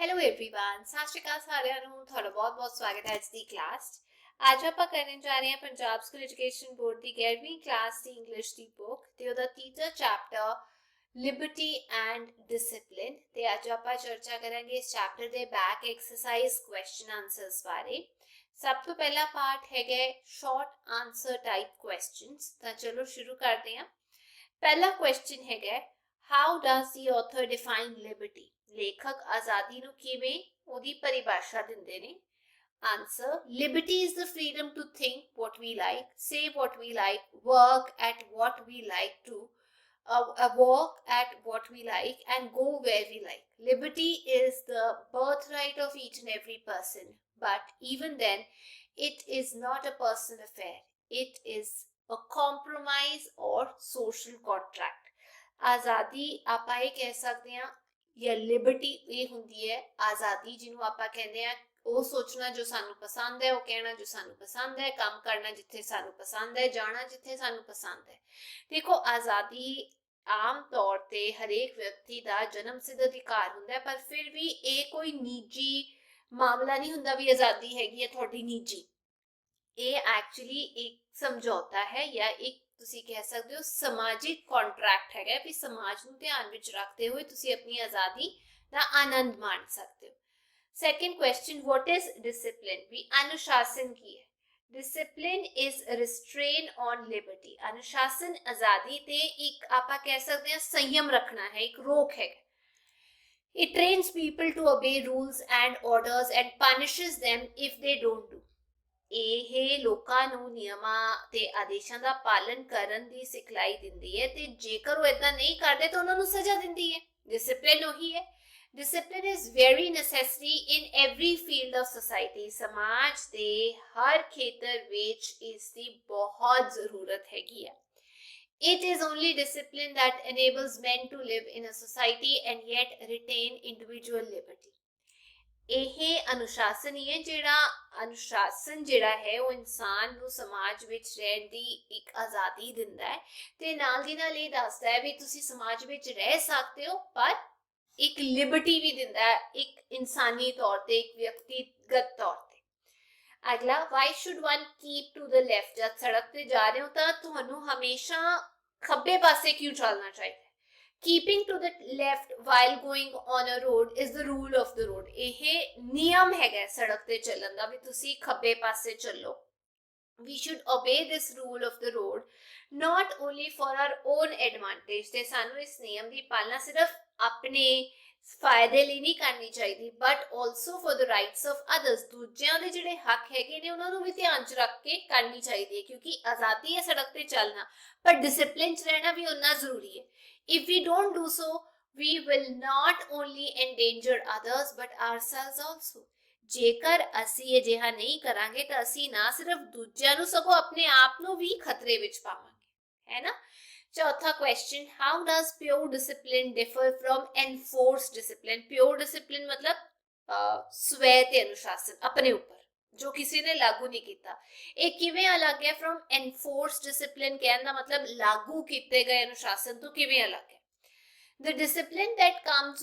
Hello everyone, सत श्री अकाल साਰਿਆਂ ਨੂੰ ਤੁਹਾਡਾ ਬਹੁਤ-ਬਹੁਤ ਸਵਾਗਤ ਹੈ ਅੱਜ ਦੀ ਕਲਾਸ 'ਚ। ਅੱਜ ਆਪਾਂ ਕਰਨ ਜਾ ਰਹੇ ਹਾਂ ਪੰਜਾਬ ਸਕੂਲ ਐਜੂਕੇਸ਼ਨ ਬੋਰਡ ਦੀ 11ਵੀਂ ਕਲਾਸ ਦੀ ਇੰਗਲਿਸ਼ ਦੀ ਬੁੱਕ ਤੇ ਉਹਦਾ ਤੀਜਾ ਚੈਪਟਰ ਲਿਬਰਟੀ ਐਂਡ ਡਿਸਪਲਿਨ ਤੇ ਅੱਜ ਆਪਾਂ ਚਰਚਾ ਕਰਾਂਗੇ ਇਸ ਚੈਪਟਰ ਦੇ ਬੈਕ ਐਕਸਰਸਾਈਜ਼ ਕੁਐਸਚਨ ਆਨਸਰਸ ਬਾਰੇ। ਸਭ ਤੋਂ ਪਹਿਲਾ ਪਾਰਟ ਹੈਗਾ ਸ਼ਾਰਟ ਆਨਸਰ ਟਾਈਪ ਕੁਐਸਚਨਸ। ਤਾਂ ਚਲੋ ਸ਼ੁਰੂ ਕਰਦੇ ਹਾਂ। ਪਹਿਲਾ ਕੁਐਸਚਨ ਹੈਗਾ How does the author define liberty? ਲੇਖਕ ਆਜ਼ਾਦੀ ਨੂੰ ਕਿਵੇਂ ਉਹਦੀ ਪਰਿਭਾਸ਼ਾ ਦਿੰਦੇ ਨੇ। Answer: Liberty is the freedom to think what we like, say what we like, work at what we like to, walk at what we like, and go where we like. Liberty is the birthright of each and every person, but even then, it is not a personal affair. It is a compromise or social contract. आज़ादी आप ये कह सकते हैं या liberty ये होंगी है आज़ादी जिन्हों आप कहते हैं वो सोचना जो सानू पसंद है, वो कहना जो सानू पसंद है, काम करना जिथे सानू पसंद है, जाना जिथे सानू पसंद है। देखो आज़ादी आम तौर ते हरेक व्यक्ति का जन्म सिद्ध अधिकार होंदा है, पर फिर भी ये कोई निजी मामला नहीं होंदा भी आज़ादी हैगी है थोड़ी निजी। ये एक्चुअली एक समझौता है या एक ਤੁਸੀਂ कह सकते हो समाजिक कॉन्ट्रैक्ट है भी समाज ਨੂੰ ਧਿਆਨ ਵਿੱਚ ਰੱਖਦੇ ਹੋਏ ਤੁਸੀਂ ਆਪਣੀ ਆਜ਼ਾਦੀ ਦਾ ਆਨੰਦ ਮਾਣ ਸਕਦੇ ਹੋ। Second question what is discipline? ਵੀ ਅਨੁਸ਼ਾਸਨ ਕੀ ਹੈ? Discipline is restraint on liberty. अनुशासन आजादी ते एक आप कह सकते हैं संयम रखना है, एक रोक है। It trains people to obey rules and orders and punishes them if they don't do। ਇਹ ਲੋਕਾਂ ਨੂੰ ਨਿਯਮਾਂ ਤੇ ਆਦੇਸ਼ਾਂ ਦਾ ਪਾਲਣ ਕਰਨ ਦੀ ਸਿਖਲਾਈ ਦਿੰਦੀ ਹੈ ਤੇ ਜੇਕਰ ਉਹ ਇਦਾਂ ਨਹੀਂ ਕਰਦੇ ਤਾਂ ਉਹਨਾਂ ਨੂੰ ਸਜ਼ਾ ਦਿੰਦੀ ਹੈ। ਡਿਸਪਲਿਨ ਉਹੀ ਹੈ। Discipline is very necessary in every field of society. ਸਮਾਜ ਦੇ ਹਰ ਖੇਤਰ ਵਿੱਚ ਇਸ ਦੀ ਬਹੁਤ ਜ਼ਰੂਰਤ ਹੈਗੀ ਹੈ। It is only discipline that enables men to live in a society and yet retain individual liberty। ਇਹ ਅਨੁਸ਼ਾਸਨ ਹੀ ਹੈ ਜਿਹੜਾ ਅਨੁਸ਼ਾਸਨ ਜਿਹੜਾ ਹੈ ਉਹ ਇਨਸਾਨ ਨੂੰ ਸਮਾਜ ਵਿੱਚ ਰਹਿਣ ਦੀ ਇੱਕ ਆਜ਼ਾਦੀ ਦਿੰਦਾ ਹੈ ਤੇ ਨਾਲ ਦੀ ਨਾਲ ਇਹ ਦੱਸਦਾ ਹੈ ਵੀ ਤੁਸੀਂ ਸਮਾਜ ਵਿੱਚ ਰਹਿ ਸਕਦੇ ਹੋ ਪਰ ਇੱਕ ਲਿਬਰਟੀ ਵੀ ਦਿੰਦਾ ਹੈ ਇੱਕ ਇਨਸਾਨੀ ਤੌਰ ਤੇ, ਇੱਕ ਵਿਅਕਤੀਗਤ ਤੌਰ ਤੇ। ਅਗਲਾ why should one keep to the left? ਜਦ ਸੜਕ ਤੇ ਜਾ ਰਹੇ ਹੋ ਤਾਂ ਤੁਹਾਨੂੰ ਹਮੇਸ਼ਾ ਖੱਬੇ ਪਾਸੇ ਕਿਉਂ ਚੱਲਣਾ ਚਾਹੀਦਾ? Keeping to the left while going on a road is the rule of the road। ਇਹ ਨਿਯਮ ਹੈਗਾ ਸੜਕ ਤੇ ਚੱਲਣ ਦਾ ਵੀ ਤੁਸੀਂ ਖੱਬੇ ਪਾਸੇ ਚੱਲੋ। We should obey this rule of the road not only for our own advantage। ਤੇ ਸਾਨੂੰ ਇਸ ਨਿਯਮ ਦੀ ਪਾਲਣਾ ਸਿਰਫ ਆਪਣੇ ਫਾਇਦੇ ਲਈ ਨਹੀਂ ਕਰਨੀ ਚਾਹੀਦੀ but also for the rights of others। ਦੂਜਿਆਂ ਦੇ ਜਿਹੜੇ ਹੱਕ ਹੈਗੇ ਨੇ ਉਹਨਾਂ ਨੂੰ ਵੀ ਧਿਆਨ 'ਚ ਰੱਖ ਕੇ ਕਰਨੀ ਚਾਹੀਦੀ ਹੈ ਕਿਉਂਕਿ ਆਜ਼ਾਦੀ ਹੈ ਸੜਕ ਤੇ ਚੱਲਣਾ ਪਰ ਡਿਸਿਪਲਿਨ 'ਚ ਰਹਿਣਾ ਵੀ ਉਨਾ ਜ਼ਰੂਰੀ ਹੈ। If we don't do so, we will not only endanger others but ourselves also। ਜੇਕਰ ਅਸੀਂ ਅਜਿਹਾ ਨਹੀਂ ਕਰਾਂਗੇ ਤਾਂ ਅਸੀਂ ਨਾ ਸਿਰਫ ਦੂਜਿਆਂ ਨੂੰ ਸਗੋਂ ਆਪਣੇ ਆਪ ਨੂੰ ਵੀ ਖਤਰੇ ਵਿੱਚ ਪਾਵਾਂਗੇ, ਹੈ ਨਾ। ਚੌਥਾ question how does pure discipline differ from enforced discipline? Pure discipline ਮਤਲਬ ਸਵੈ ਤੇ ਅਨੁਸ਼ਾਸਨ ਆਪਣੇ ਉੱਪਰ ਜੋ ਕਿਸੇ ਨੇ ਲਾਗੂ ਨਹੀਂ ਕੀਤਾ। ਇਹ ਕਿਵੇਂ ਅਲੱਗ ਹੈ ਫਰੋਮ ਐਨਫੋਰਸਡ ਡਿਸਪਲਿਨ? ਕਹਿਣ ਦਾ ਮਤਲਬ ਲਾਗੂ ਕੀਤੇ ਗਏ ਅਨੁਸ਼ਾਸਨ ਤੋਂ ਕਿਵੇਂ ਅਲੱਗ ਹੈ? The discipline that comes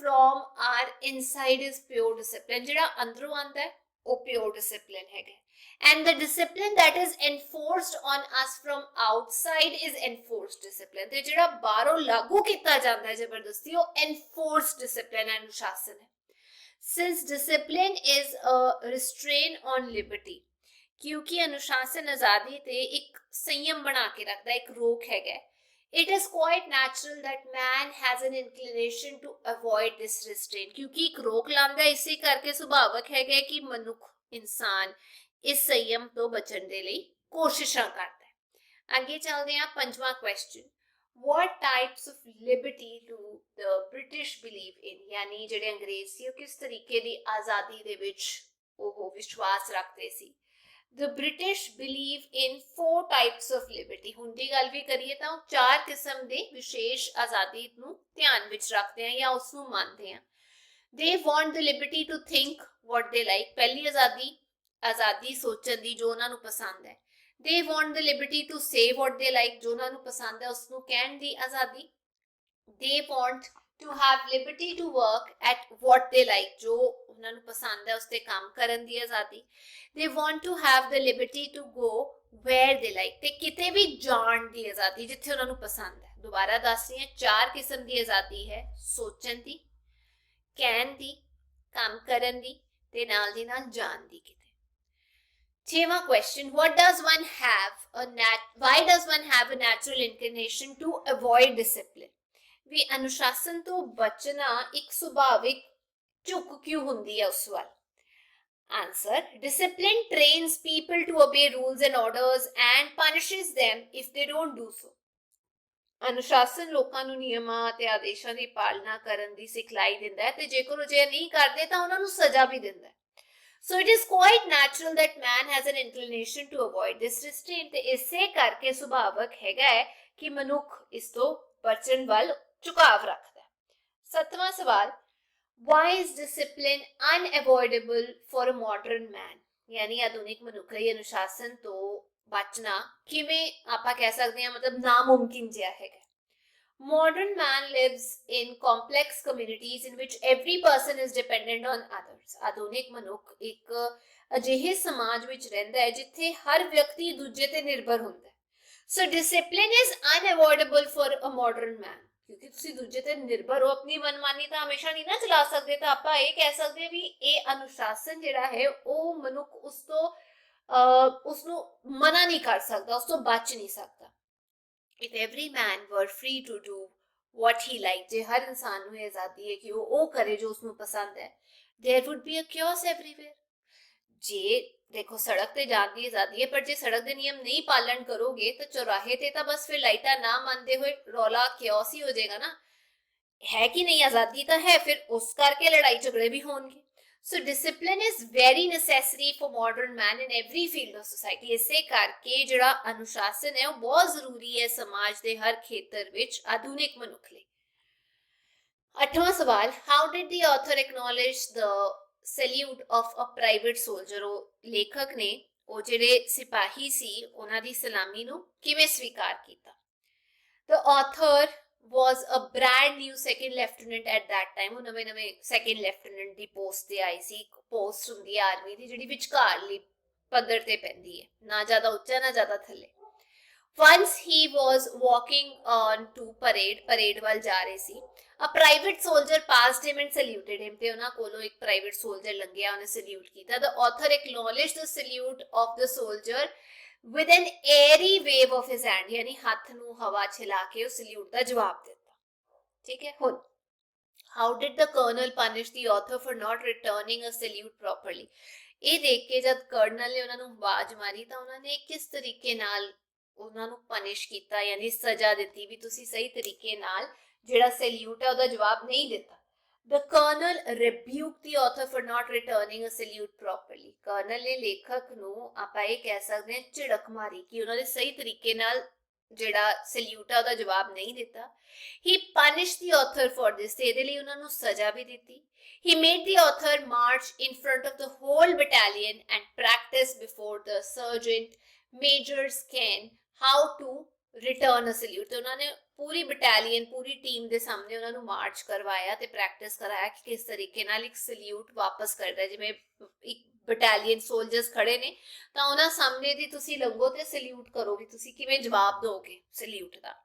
from our inside is pure discipline। ਜਿਹੜਾ ਅੰਦਰੋਂ ਆਂਦਾ ਹੈ ਉਹ pure discipline ਹੈਗਾ। And the discipline that is enforced on us from outside is enforced discipline। ਤੇ ਜਿਹੜਾ ਬਾਹਰੋਂ ਲਾਗੂ ਕੀਤਾ ਜਾਂਦਾ ਹੈ ਜ਼ਬਰਦਸਤੀ ਉਹ enforced discipline ਅਨੁਸ਼ਾਸਨ ਹੈ। Since discipline is a restraint on liberty, क्योंकि अनुशासन आजादी ते एक संयम बना के रखता है, एक रोक है। It is quite natural that man has an inclination to avoid this restraint। क्योंकि एक रोक लांदा इसी करके सुभावक है कि मनुख इंसान इस संयम तो बचने दे लिए कोशिशां करता है। आगे चलते हैं पंजवां question What types of liberty do the British believe in? यानी ਜਿਹੜੇ ਅੰਗਰੇਜ਼ ਸੀ ਉਹ ਕਿਸ ਤਰੀਕੇ ਦੀ ਆਜ਼ਾਦੀ ਦੇ ਵਿੱਚ ਉਹ ਵਿਸ਼ਵਾਸ ਰੱਖਦੇ ਸੀ। The British believe in 4 types of liberty। ਹੁਣ ਦੀ ਗੱਲ ਵੀ ਕਰੀਏ ਤਾਂ ਉਹ 4 ਕਿਸਮ ਦੇ ਵਿਸ਼ੇਸ਼ ਆਜ਼ਾਦੀ ਨੂੰ ਧਿਆਨ ਵਿੱਚ ਰੱਖਦੇ ਆ ਜਾਂ ਉਸ ਨੂੰ ਮੰਨਦੇ ਆ। They want the liberty to think what they like। ਪਹਿਲੀ ਆਜ਼ਾਦੀ ਸੋਚਣ ਦੀ ਜੋ ਉਹਨਾਂ ਨੂੰ ਪਸੰਦ ਹੈ। They want the liberty to say what they like। ਜੋ ਉਹਨਾਂ ਨੂੰ ਪਸੰਦ ਹੈ ਉਸ ਨੂੰ ਕਹਿਣ ਦੀ ਆਜ਼ਾਦੀ। They want to have liberty to work at what they like, जो उन्हें पसंद है उसते काम करन दी आजादी. They want to have the liberty to go where they like, ते किते भी जान दी आजादी जिथे उन्हें पसंद है. दोबारा दस रही है, 4 किस्म दी आजादी है: सोचन दी, कहन दी, काम करन दी ते नाल दी नाल जान दी किते. छेवां question, what does one have why does one have a natural inclination to avoid discipline? ਵੀ ਅਨੁਸ਼ਾਸਨ ਤੋਂ ਬਚਣਾ ਇੱਕ ਸੁਭਾਵਿਕ ਝੁਕ ਕਿਉਂ ਹੁੰਦੀ ਹੈ ਉਸ ਵੱਲ? Answer, discipline trains people to obey rules and orders and punishes them if they don't do so. ਅਨੁਸ਼ਾਸਨ ਲੋਕਾਂ ਨੂੰ ਨਿਯਮਾਂ ਅਤੇ ਆਦੇਸ਼ਾਂ ਦੀ ਪਾਲਣਾ ਕਰਨ ਦੀ ਸਿਖਲਾਈ ਦਿੰਦਾ ਹੈ ਤੇ ਜੇਕਰ ਉਹ ਜੇ ਨਹੀਂ ਕਰਦੇ ਤਾਂ ਉਹਨਾਂ ਨੂੰ ਸਜ਼ਾ ਵੀ ਦਿੰਦਾ ਹੈ. So it is quite natural that man has an inclination to avoid this restraint. ਤੇ ਇਸੇ ਕਰਕੇ ਸੁਭਾਵਕ ਹੈਗਾ ਹੈ ਕਿ ਮਨੁੱਖ ਇਸ ਤੋਂ ਬਚਣ ਵੱਲ ਝੁਕਾਵ ਰੱਖਦਾ ਹੈ. 7ਵਾਂ ਸਵਾਲ, why is discipline unavoidable for a modern man? ਯਾਨੀ ਆਧੁਨਿਕ ਮਨੁੱਖ ਲਈ ਅਨੁਸ਼ਾਸਨ ਤੋਂ ਬਚਣਾ ਕਿਵੇਂ ਆਪਾਂ ਕਹਿ ਸਕਦੇ ਹਾਂ ਮਤਲਬ ਨਾਮੁਮਕਿਨ ਜਿਹਾ ਹੈਗਾ. Modern man lives in complex communities in which every person is dependent on others. ਆਧੁਨਿਕ ਮਨੁੱਖ ਇੱਕ ਅਜਿਹੇ ਸਮਾਜ ਵਿੱਚ ਰਹਿੰਦਾ ਹੈ ਜਿੱਥੇ ਹਰ ਵਿਅਕਤੀ ਦੂਜੇ ਤੇ ਨਿਰਭਰ ਹੁੰਦਾ ਹੈ. So discipline is unavoidable for a modern man. ਕਿਉਂਕਿ ਤੁਸੀਂ ਦੂਜੇ ਤੇ ਨਿਰਭਰ ਹੋ, ਆਪਣੀ ਮਨਮਾਨੀ ਤਾਂ ਹਮੇਸ਼ਾ ਨਹੀਂ ਨਾ ਚਲਾ ਸਕਦੇ, ਤਾਂ ਆਪਾਂ ਇਹ ਕਹਿ ਸਕਦੇ ਵੀ ਇਹ ਅਨੁਸ਼ਾਸਨ ਜਿਹੜਾ ਹੈ ਉਹ ਮਨੁੱਖ ਉਸਨੂੰ ਮਨਾ ਨਹੀਂ ਕਰ ਸਕਦਾ, ਉਸ ਤੋਂ ਬਚ ਨਹੀਂ ਸਕਦਾ. If every man were free to do what he liked, ਜੇ ਹਰ ਇਨਸਾਨ ਨੂੰ ਇਹ ਆਜ਼ਾਦੀ ਹੈ ਕਿ ਉਹ ਕਰੇ ਜੋ ਉਸਨੂੰ ਪਸੰਦ ਹੈ, there would be a chaos everywhere. ਜੇ ਦੇਖੋ ਸੜਕ ਤੇ ਜਾਣ ਦੀ ਆਜ਼ਾਦੀ ਹੈ, ਪਰ ਜੇ ਸੜਕ ਦੇ ਨਿਯਮ ਨਹੀਂ ਪਾਲਣ ਕਰੋਗੇ ਤਾਂ ਚੌਰਾਹੇ ਤੇ ਤਾਂ ਬਸ ਫਿਰ ਲਾਈਟਾਂ ਨਾ ਮੰਨਦੇ ਹੋਏ ਰੌਲਾ chaos ਹੀ ਹੋ ਜਾਏਗਾ ਨਾ. ਹੈ ਕਿ ਨਹੀਂ, ਆਜ਼ਾਦੀ ਤਾਂ ਹੈ, ਫਿਰ ਉਸ ਕਰਕੇ ਲੜਾਈ ਝਗੜੇ ਵੀ ਹੋਣਗੇ. So discipline is very necessary for modern man in every field of society. ਇਸੇ ਕਰਕੇ ਜਿਹੜਾ ਅਨੁਸ਼ਾਸਨ ਹੈ ਉਹ ਬਹੁਤ ਜ਼ਰੂਰੀ ਹੈ ਸਮਾਜ ਦੇ ਹਰ ਖੇਤਰ ਵਿੱਚ ਆਧੁਨਿਕ ਮਨੁੱਖ ਲਈ. 8ਵਾਂ ਸਵਾਲ, how did the author acknowledge the salute of a private soldier? ਉਹ ਲੇਖਕ ਨੇ ਉਹ ਜਿਹੜੇ ਸਿਪਾਹੀ ਸੀ ਉਹਨਾਂ ਦੀ ਸਲਾਮੀ ਨੂੰ ਕਿਵੇਂ ਸਵੀਕਾਰ ਕੀਤਾ? The author was a brand new second lieutenant at that time. ਉਹ ਨਵੇਂ second lieutenant ਦੀ ਪੋਸਟ ਤੇ ਆਈ ਸੀ. ਇੱਕ ਪੋਸਟ ਹੁੰਦੀ ਹੈ ਆਰਮੀ ਦੀ ਜਿਹੜੀ ਵਿਚਕਾਰਲੀ ਪੱਧਰ ਤੇ ਪੈਂਦੀ ਹੈ, ਨਾ ਜ਼ਿਆਦਾ ਉੱਚਾ ਨਾ ਜ਼ਿਆਦਾ ਥੱਲੇ. Once he was walking on to parade ਵੱਲ ਜਾ ਰਹੇ ਸੀ. A private soldier passed him and saluted him. ਤੇ ਉਹਨਾਂ ਕੋਲੋਂ ਇੱਕ private soldier ਲੰਘਿਆ, ਉਹਨੇ salute ਕੀਤਾ. The author acknowledged the salute of the soldier with an airy wave of his hand. यानी हाथ ਨੂੰ ਹਵਾ ਚ ਹਿਲਾ ਕੇ ਉਸ ਸਲੂਟ ਦਾ ਜਵਾਬ ਦਿੱਤਾ. ਠੀਕ ਹੈ. ਹੁਣ how did the colonel punish the author for not returning a salute properly? ਇਹ ਦੇਖ ਕੇ ਜਦ ਕਰਨਲ ਨੇ ਉਹਨਾਂ ਨੂੰ ਆਵਾਜ਼ ਮਾਰੀ ਤਾਂ ਉਹਨਾਂ ਨੇ ਕਿਸ ਤਰੀਕੇ ਨਾਲ ਉਹਨਾਂ ਨੂੰ ਪਨਿਸ਼ ਕੀਤਾ, ਯਾਨੀ ਸਜ਼ਾ ਦਿੱਤੀ ਵੀ ਤੁਸੀਂ ਸਹੀ ਤਰੀਕੇ ਨਾਲ ਜਿਹੜਾ ਸੈਲੂਟ ਹੈ ਉਹਦਾ ਜਵਾਬ ਨਹੀਂ ਦਿੱਤਾ. The colonel rebuked the author for not returning a salute properly. Colonel ਨੇ ਲੇਖਕ ਨੂੰ ਆਪਾਂ ਇਹ ਕਹਿ ਸਕਦੇ ਹਾਂ ਝਿੜਕ ਮਾਰੀ ਕਿ ਉਹਨਾਂ ਨੇ ਸਹੀ ਤਰੀਕੇ ਨਾਲ ਜਿਹੜਾ ਸੈਲੂਟ ਹੈ ਉਹਦਾ ਜਵਾਬ ਨਹੀਂ ਦਿੱਤਾ. He punished the author for this. ਤੇ ਇਹਦੇ ਲਈ ਉਹਨਾਂ ਨੂੰ ਸਜ਼ਾ ਵੀ ਦਿੱਤੀ. He made the author march in front of the whole battalion and practice before the sergeant majors can how to return a salute. ਤੇ ਉਹਨਾਂ ਨੇ ਪੂਰੀ ਬਟਾਲੀਅਨ ਪੂਰੀ ਟੀਮ ਦੇ ਸਾਹਮਣੇ ਉਹਨਾਂ ਨੂੰ ਮਾਰਚ ਕਰਵਾਇਆ ਤੇ ਪ੍ਰੈਕਟਿਸ ਕਰਾਇਆ ਕਿ ਕਿਸ ਤਰੀਕੇ ਨਾਲ ਇੱਕ ਸਲੂਟ ਵਾਪਸ ਕਰਦਾ. ਜਿਵੇਂ ਇੱਕ ਬਟਾਲੀਅਨ ਸੋਲਜਰਸ ਖੜੇ ਨੇ ਤਾਂ ਉਹਨਾਂ ਸਾਹਮਣੇ ਦੀ ਤੁਸੀਂ ਲੰਘੋ ਤੇ ਸਲੂਟ ਕਰੋ ਵੀ ਤੁਸੀਂ ਕਿਵੇਂ ਜਵਾਬ ਦੋਗੇ salute the.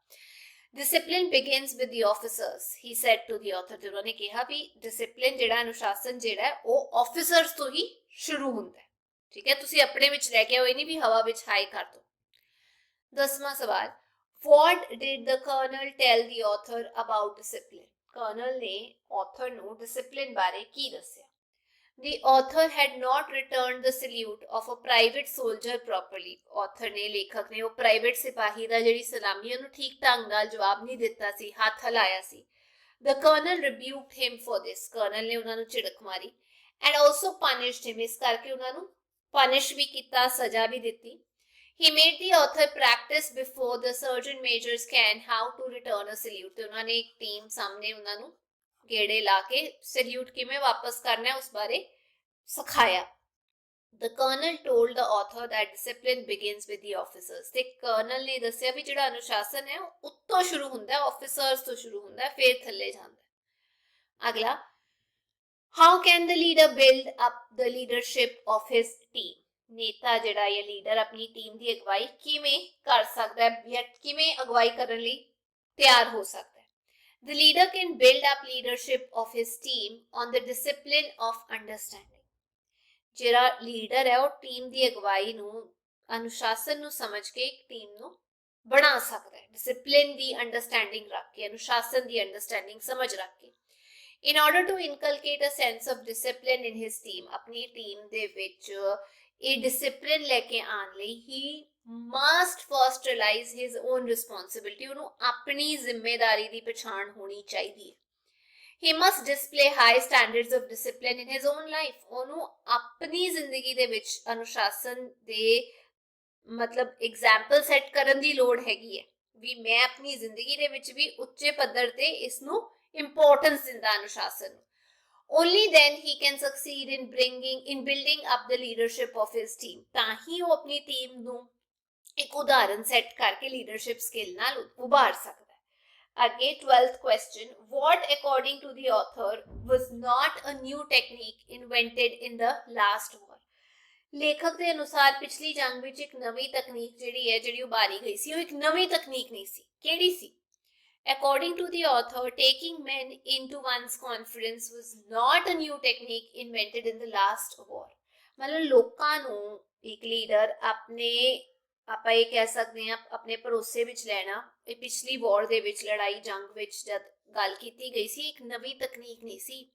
Discipline begins with the officers, he said to the author. ਤੇ ਉਹਨਾਂ ਨੇ ਕਿਹਾ ਵੀ ਡਿਸਪਲਿਨ ਜਿਹੜਾ ਅਨੁਸ਼ਾਸਨ ਜਿਹੜਾ ਉਹ ਆਫੀਸਰਸ ਤੋਂ ਹੀ ਸ਼ੁਰੂ ਹੁੰਦਾ ਹੈ. ਠੀਕ ਹੈ, ਤੁਸੀਂ ਆਪਣੇ ਵਿੱਚ ਰਹਿ ਕੇ ਹੋਏ ਨਹੀਂ ਵੀ ਹਵਾ ਵਿੱਚ ਹਾਈ ਕਰ ਦੋ. 10ਵਾਂ ਸਵਾਲ, what did the colonel tell the author about discipline? Colonel ਨੇ author ਨੂੰ discipline ਬਾਰੇ ਕੀ ਦੱਸਿਆ? The author had not returned the salute of a private soldier properly. Author ਨੇ ਲੇਖਕ ਨੇ ਉਹ private ਸਿਪਾਹੀ ਦਾ ਜਿਹੜੀ ਸਲਾਮੀ ਉਹਨੂੰ ਠੀਕ ਢੰਗ ਨਾਲ ਜਵਾਬ ਨਹੀਂ ਦਿੱਤਾ ਸੀ, ਹੱਥ ਹਿਲਾਇਆ ਸੀ. The colonel rebuked him for this. Colonel ਨੇ ਉਹਨਾਂ ਨੂੰ ਝਿੜਕ ਮਾਰੀ and also punished him. ਇਸ ਕਰਕੇ ਉਹਨਾਂ ਨੂੰ punish ਵੀ ਕੀਤਾ, ਸਜ਼ਾ ਵੀ ਦਿੱਤੀ. He made the author practice before the sergeant majors can how to return a salute. ਤੇ ਉਹਨਾਂ ਨੇ ਇੱਕ ਟੀਮ ਸਾਹਮਣੇ ਉਹਨਾਂ ਨੂੰ ਗੇੜੇ ਲਾ ਕੇ ਸਲੂਟ ਕਿਵੇਂ ਵਾਪਸ ਕਰਨਾ ਹੈ ਉਸ ਬਾਰੇ ਸਿਖਾਇਆ. The colonel told the author that discipline begins with the officers. ਤੇ ਕਰਨਲ ਨੇ ਦੱਸਿਆ ਵੀ ਜਿਹੜਾ ਅਨੁਸ਼ਾਸਨ ਹੈ ਉਹ ਉੱਤੋਂ ਸ਼ੁਰੂ ਹੁੰਦਾ ਹੈ, ਆਫੀਸਰਸ ਤੋਂ ਸ਼ੁਰੂ ਹੁੰਦਾ ਹੈ, ਫਿਰ ਥੱਲੇ ਜਾਂਦਾ ਹੈ. अगला, how can the leader build up the leadership of his team? नेता ਜਿਹੜਾ या लीडर अपनी टीम ਦੀ ਅਗਵਾਈ ਕਿਵੇਂ ਕਰ ਸਕਦਾ ਹੈ ਜਾਂ ਕਿਵੇਂ ਅਗਵਾਈ ਕਰਨ ਲਈ ਤਿਆਰ ਹੋ ਸਕਦਾ ਹੈ? The leader can build up leadership of his team on the discipline of understanding. ਜਿਹੜਾ ਲੀਡਰ ਹੈ ਉਹ ਟੀਮ ਦੀ ਅਗਵਾਈ ਨੂੰ ਅਨੁਸ਼ਾਸਨ ਨੂੰ ਸਮਝ ਕੇ ਇੱਕ ਟੀਮ ਨੂੰ ਬਣਾ ਸਕਦਾ ਹੈ, ਡਿਸਪਲਿਨ ਦੀ ਅੰਡਰਸਟੈਂਡਿੰਗ ਰੱਖ ਕੇ, ਅਨੁਸ਼ਾਸਨ ਦੀ ਅੰਡਰਸਟੈਂਡਿੰਗ ਸਮਝ ਰੱਖ ਕੇ। In order to inculcate a sense of discipline in his team, ਆਪਣੀ ਟੀਮ ਦੇ ਵਿੱਚ ਇਹ ਡਿਸਪਲਿਨ ਲੈ ਕੇ ਆਉਣ ਲਈ he must first realize his own responsibility, ਉਹਨੂੰ ਆਪਣੀ ਜ਼ਿੰਮੇਵਾਰੀ ਦੀ ਪਛਾਣ ਹੋਣੀ ਚਾਹੀਦੀ ਹੈ। He must display high standards of discipline in his own life. ਉਹਨੂੰ ਆਪਣੀ ਜ਼ਿੰਦਗੀ ਦੇ ਵਿੱਚ ਅਨੁਸ਼ਾਸਨ ਦੇ ਮਤਲਬ ਐਗਜ਼ਾਮਪਲ ਸੈੱਟ ਕਰਨ ਦੀ ਲੋੜ ਹੈਗੀ ਹੈ ਵੀ ਮੈਂ ਆਪਣੀ ਜ਼ਿੰਦਗੀ ਦੇ ਵਿੱਚ ਵੀ ਉੱਚੇ ਪੱਧਰ ਤੇ ਇਸ ਨੂੰ ਇੰਪੋਰਟੈਂਸ ਦਿੰਦਾ ਅਨੁਸ਼ਾਸਨ ਨੂੰ। Only then he can succeed in building up the leadership of his team. ਤਾਂ ਹੀ ਉਹ ਆਪਣੀ ਟੀਮ ਨੂੰ ਇੱਕ ਉਦਾਹਰਨ ਸੈੱਟ ਕਰਕੇ ਲੀਡਰਸ਼ਿਪ ਸਕਿੱਲ ਨਾਲ ਉਭਾਰ ਸਕਦਾ ਹੈ। ਅੱਗੇ 12th question, what according to the author was not a new technique invented in the last war? ਲੇਖਕ ਦੇ ਅਨੁਸਾਰ ਪਿਛਲੀ ਜੰਗ ਵਿੱਚ ਇੱਕ ਨਵੀਂ ਤਕਨੀਕ ਜਿਹੜੀ ਉਭਾਰੀ ਗਈ ਸੀ ਉਹ ਇੱਕ ਨਵੀਂ ਤਕਨੀਕ ਨਹੀਂ ਸੀ। ਕਿਹੜੀ ਸੀ? According to the author, taking men into one's confidence was not a new technique invented in the last war. मतलब ਲੋਕਾਂ ਨੂੰ ਇੱਕ ਲੀਡਰ ਆਪਣੇ ਆਪਾਂ ਇਹ ਕਹਿ ਸਕਦੇ ਹਾਂ ਆਪਣੇ ਭਰੋਸੇ ਵਿੱਚ ਲੈਣਾ ਇਹ ਪਿਛਲੀ ਵਾਰ ਦੇ ਵਿੱਚ ਲੜਾਈ ਜੰਗ ਵਿੱਚ ਜਦ ਗੱਲ ਕੀਤੀ ਗਈ ਸੀ ਇੱਕ ਨਵੀਂ ਤਕਨੀਕ ਨਹੀਂ ਸੀ।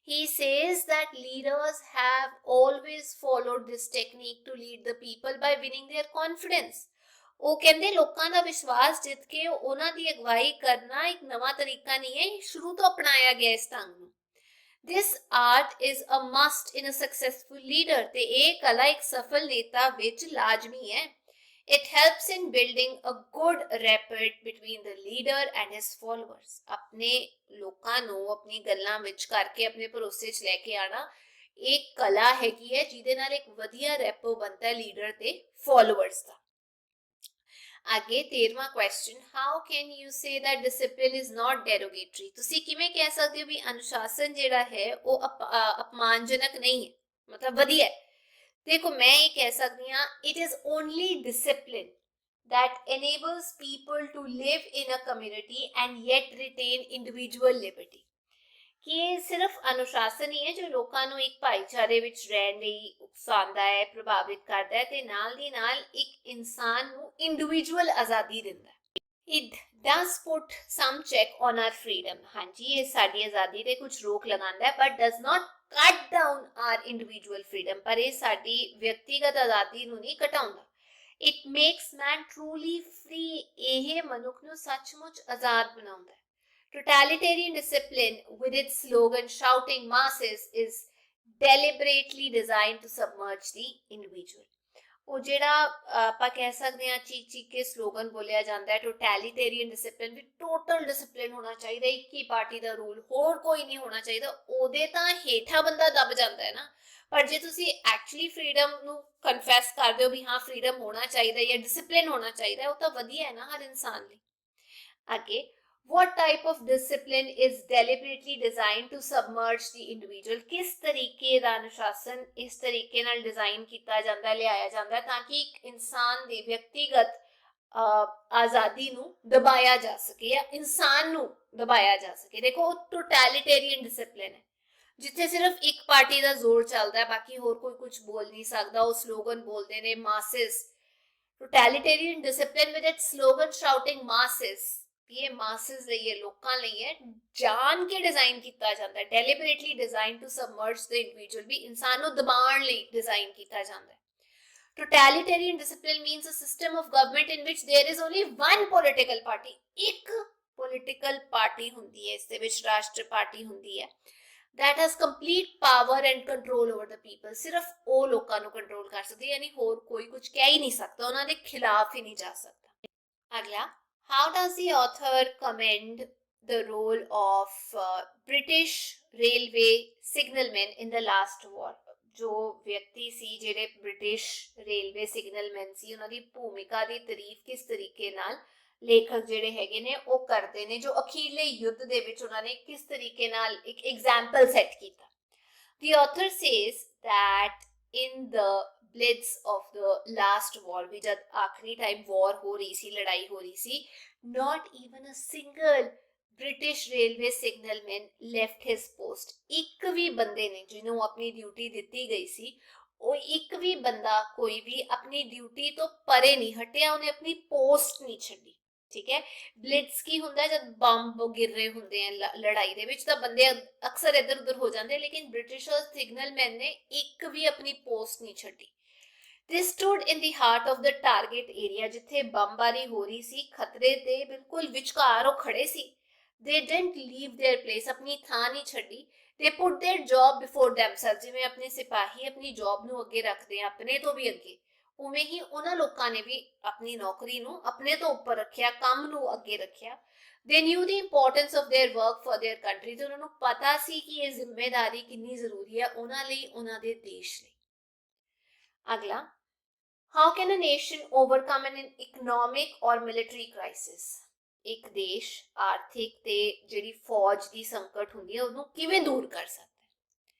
He says that leaders have always followed this technique to lead the people by winning their confidence. ਉਹ ਕਹਿੰਦੇ ਲੋਕਾਂ ਦਾ ਵਿਸ਼ਵਾਸ ਜਿੱਤ ਕੇ ਉਹਨਾਂ ਦੀ ਅਗਵਾਈ ਕਰਨਾ ਇੱਕ ਨਵਾਂ ਤਰੀਕਾ ਨਹੀਂ ਹੈ, ਸ਼ੁਰੂ ਤੋਂ ਅਪਣਾਇਆ ਗਿਆ ਇਸ ਢੰਗ ਨੂੰ। This art is a must in a successful leader. ਤੇ ਇਹ ਕਲਾ ਇੱਕ ਸਫਲ ਨੇਤਾ ਵਿੱਚ ਲਾਜ਼ਮੀ ਹੈ। It helps in building a good rapport between the leader and his followers. ਆਪਣੇ ਲੋਕਾਂ ਨੂੰ ਆਪਣੀ ਗੱਲਾਂ ਵਿੱਚ ਕਰਕੇ ਆਪਣੇ ਭਰੋਸੇ 'ਚ ਲੈ ਕੇ ਆਣਾ ਇੱਕ ਕਲਾ ਹੈਗੀ ਹੈ ਜਿਹਦੇ ਨਾਲ ਇੱਕ ਵਧੀਆ ਰੈਪੋ ਬਣਦਾ ਹੈ ਲੀਡਰ ਤੇ ਫੋਲੋਅਰਸ ਦਾ। आगे 13वां question, how can you say that discipline is not derogatory? ਤੁਸੀਂ ਕਿਵੇਂ ਕਹਿ ਸਕਦੇ ਹੋ ਵੀ ਅਨੁਸ਼ਾਸਨ ਜਿਹੜਾ ਹੈ ਉਹ ਅਪਮਾਨਜਨਕ ਨਹੀਂ ਹੈ, ਮਤਲਬ ਵਧੀਆ ਹੈ? ਦੇਖੋ ਮੈਂ ਇਹ ਕਹਿ ਸਕਦੀ ਹਾਂ it is only discipline that enables people to live in a community and yet retain individual liberty. ਕਿ ਇਹ ਸਿਰਫ ਅਨੁਸ਼ਾਸਨ ਹੀ ਹੈ ਜੋ ਲੋਕਾਂ ਨੂੰ ਇੱਕ ਭਾਈਚਾਰੇ ਵਿੱਚ ਰਹਿਣ ਲਈ ਉਕਸਾਉਂਦਾ ਹੈ, ਪ੍ਰਭਾਵਿਤ ਕਰਦਾ ਹੈ ਤੇ ਨਾਲ ਦੀ ਨਾਲ ਇੱਕ ਇਨਸਾਨ ਨੂੰ ਇੰਡੀਵਿਜੂਅਲ ਆਜ਼ਾਦੀ ਦਿੰਦਾ ਹੈ। It does put some check on our freedom. ਹਾਂਜੀ ਇਹ ਸਾਡੀ ਆਜ਼ਾਦੀ ਤੇ ਕੁਝ ਰੋਕ ਲਗਾਉਂਦਾ ਹੈ but does not cut down our individual freedom. ਪਰ ਇਹ ਸਾਡੀ ਵਿਅਕਤੀਗਤ ਆਜ਼ਾਦੀ ਨੂੰ ਨਹੀਂ ਘਟਾਉਂਦਾ। It makes man truly free. ਇਹ ਮਨੁੱਖ ਨੂੰ ਸੱਚਮੁੱਚ ਆਜ਼ਾਦ ਬਣਾਉਂਦਾ ਹੈ। Totalitarian discipline, with its slogan shouting masses, is deliberately designed to submerge the individual. ਉਹ ਜਿਹੜਾ ਆਪਾਂ ਕਹਿ ਸਕਦੇ ਹਾਂ ਚੀਕ ਚੀਕ ਕੇ ਸਲੋਗਨ ਬੋਲਿਆ ਜਾਂਦਾ ਹੈ ਟੋਟੈਲੀਟੇਰੀਅਨ ਡਿਸਿਪਲਿਨ ਵੀ ਟੋਟਲ ਡਿਸਿਪਲਿਨ ਹੋਣਾ ਚਾਹੀਦਾ, ਇੱਕ ਹੀ ਪਾਰਟੀ ਦਾ ਰੂਲ, ਹੋਰ ਕੋਈ ਨਹੀਂ ਹੋਣਾ ਚਾਹੀਦਾ, ਉਹਦੇ ਤਾਂ ਹੇਠਾਂ ਬੰਦਾ ਦਬ ਜਾਂਦਾ ਹੈ ਨਾ। ਪਰ ਜੇ ਤੁਸੀਂ ਐਕਚੁਅਲੀ ਫਰੀडम ਨੂੰ ਕਨਫੈਸ ਕਰਦੇ ਹੋ ਵੀ ਹਾਂ ਫਰੀडम ਹੋਣਾ ਚਾਹੀਦਾ ਜਾਂ ਡਿਸਿਪਲਿਨ ਹੋਣਾ ਚਾਹੀਦਾ, ਉਹ ਤਾਂ ਵਧੀਆ ਹੈ ਨਾ ਹਰ ਇਨਸਾਨ ਲਈ। ਅੱਗੇ, what type of discipline is deliberately designed to submerge the individual? ਕਿਸ ਤਰੀਕੇ ਦਾ ਅਨੁਸ਼ਾਸਨ ਇਸ ਤਰੀਕੇ ਨਾਲ ਡਿਜ਼ਾਈਨ ਕੀਤਾ ਜਾਂਦਾ, ਲਿਆਇਆ ਜਾਂਦਾ ਤਾਂ ਕਿ ਇੱਕ ਇਨਸਾਨ ਦੀ ਵਿਅਕਤੀਗਤ ਆਜ਼ਾਦੀ ਨੂੰ ਦਬਾਇਆ ਜਾ ਸਕੇ ਜਾਂ ਇਨਸਾਨ ਨੂੰ ਦਬਾਇਆ ਜਾ ਸਕੇ। ਦੇਖੋ ਟੋਟੈਲੀਟੇਰੀਅਨ ਡਿਸਿਪਲਿਨ ਹੈ ਜਿੱਥੇ ਸਿਰਫ ਇੱਕ ਪਾਰਟੀ ਦਾ ਜ਼ੋਰ ਚੱਲਦਾ ਹੈ, ਬਾਕੀ ਹੋਰ ਕੋਈ ਕੁਝ ਬੋਲ ਨਹੀਂ ਸਕਦਾ, ਉਹ ਸਲੋਗਨ ਬੋਲਦੇ ਨੇ masses. Totalitarian discipline with its slogan shouting masses, ये मासेस ਲਈ ਹੈ, ਲੋਕਾਂ ਲਈ ਹੈ, ਜਾਣ ਕੇ ਡਿਜ਼ਾਈਨ ਕੀਤਾ ਜਾਂਦਾ ਹੈ, deliberately design to ਸਬਮਰਜ the individual, ਵੀ ਇਨਸਾਨ ਨੂੰ ਦਬਾਉਣ ਲਈ ਡਿਜ਼ਾਈਨ ਕੀਤਾ ਜਾਂਦਾ ਹੈ। Totalitarian discipline means a system of government in which there is only one political party. ਇੱਕ political party ਹੁੰਦੀ ਹੈ, ਇਸ ਦੇ ਵਿੱਚ ਰਾਸ਼ਟਰ ਪਾਰਟੀ ਹੁੰਦੀ ਹੈ, that has complete power and control over the people. ਸਿਰਫ ਉਹ ਲੋਕਾਂ ਨੂੰ ਕੰਟਰੋਲ ਕਰ ਸਕਦੀ ਹੈ, ਯਾਨੀ ਹੋਰ ਕੋਈ ਕੁਝ ਕਹਿ ਹੀ ਨਹੀਂ ਸਕਦਾ, ਉਹਨਾਂ ਦੇ ਖਿਲਾਫ ਹੀ ਨਹੀਂ ਜਾ ਸਕਦਾ। ਅਗਲਾ, how does the author commend the role of British railway signalmen in the last war? ਜੋ ਵਿਅਕਤੀ ਸੀ ਜਿਹੜੇ ਬ੍ਰਿਟਿਸ਼ ਰੇਲਵੇ ਸਿਗਨਲਮੈਨ ਸੀ, ਉਹਨਾਂ ਦੀ ਭੂਮਿਕਾ ਦੀ ਤਾਰੀਫ ਕਿਸ ਤਰੀਕੇ ਨਾਲ ਲੇਖਕ ਜਿਹੜੇ ਹੈਗੇ ਨੇ ਉਹ ਕਰਦੇ ਨੇ, ਜੋ ਅਖੀਰਲੇ ਯੁੱਧ ਦੇ ਵਿੱਚ ਉਹਨਾਂ ਨੇ ਕਿਸ ਤਰੀਕੇ ਨਾਲ ਇੱਕ ਐਗਜ਼ਾਮਪਲ ਸੈੱਟ ਕੀਤਾ। The author says that in the blitz of the last war, ਵੀ ਜਦ ਆਖਰੀ ਟਾਈਮ war ਹੋ ਰਹੀ ਸੀ, ਲੜਾਈ ਹੋ ਰਹੀ ਸੀ, not even a single British railway signalman left his post। ਇੱਕ ਵੀ ਬੰਦੇ ਨੇ ਜਿਹਨੂੰ ਆਪਣੀ ਡਿਊਟੀ ਦਿੱਤੀ ਗਈ ਸੀ, ਉਹ ਇੱਕ ਵੀ ਬੰਦਾ ਕੋਈ ਵੀ ਆਪਣੀ ਡਿਊਟੀ ਤੋਂ ਪਰੇ ਨਹੀਂ ਹਟਿਆ, ਉਹਨੇ ਆਪਣੀ ਪੋਸਟ ਨਹੀਂ ਛੱਡੀ। ਠੀਕ ਹੈ, ਬਲਿਟਸ ਕੀ ਹੁੰਦਾ ਜਦ ਬੰਬ ਗਿਰ ਰਹੇ ਹੁੰਦੇ ਆ ਲੜਾਈ ਦੇ ਵਿੱਚ, ਤਾਂ ਬੰਦੇ ਅਕਸਰ ਇੱਧਰ ਉੱਧਰ ਹੋ ਜਾਂਦੇ, ਲੇਕਿਨ ਬ੍ਰਿਟਿਸ਼ਰਸ ਸਿਗਨਲਮੈਨ ਨੇ ਇੱਕ ਵੀ ਆਪਣੀ ਪੋਸਟ ਨਹੀਂ ਛੱਡੀ। They stood in the heart of the target area, ਜਿੱਥੇ ਬੰਬਾਰੀ ਹੋ ਰਹੀ ਸੀ, ਖਤਰੇ ਦੇ ਬਿਲਕੁਲ ਵਿਚਕਾਰ ਉਹ ਖੜੇ ਸੀ। They didn't leave their place, ਆਪਣੀ ਥਾਂ ਨਹੀਂ ਛੱਡੀ। They put their job before themselves, ਜਿਵੇਂ ਆਪਣੇ ਸਿਪਾਹੀ ਆਪਣੀ ਜੌਬ ਨੂੰ ਅੱਗੇ ਰੱਖਦੇ ਆ, ਆਪਣੇ ਤੋਂ ਵੀ ਅੱਗੇ, ਉਵੇਂ ਹੀ ਉਹਨਾਂ ਲੋਕਾਂ ਨੇ ਵੀ ਆਪਣੀ ਨੌਕਰੀ ਨੂੰ ਆਪਣੇ ਤੋਂ ਉੱਪਰ ਰੱਖਿਆ, ਕੰਮ ਨੂੰ ਅੱਗੇ ਰੱਖਿਆ। They knew the importance of their work for their country, ਤੇ ਉਹਨਾਂ ਨੂੰ ਪਤਾ ਸੀ ਕਿ ਇਹ ਜ਼ਿੰਮੇਵਾਰੀ ਕਿੰਨੀ ਜ਼ਰੂਰੀ ਹੈ ਉਹਨਾਂ ਲਈ, ਉਹਨਾਂ ਦੇ ਦੇਸ਼ ਲਈ। ਅਗਲਾ, how can a nation overcome an economic or military crisis? ਇੱਕ ਦੇਸ਼ ਆਰਥਿਕ ਤੇ ਜਿਹੜੀ ਫੌਜ ਦੀ ਸੰਕਟ ਹੁੰਦੀ ਹੈ ਉਹਨੂੰ ਕਿਵੇਂ ਦੂਰ ਕਰ ਸਕਦਾ ਹੈ?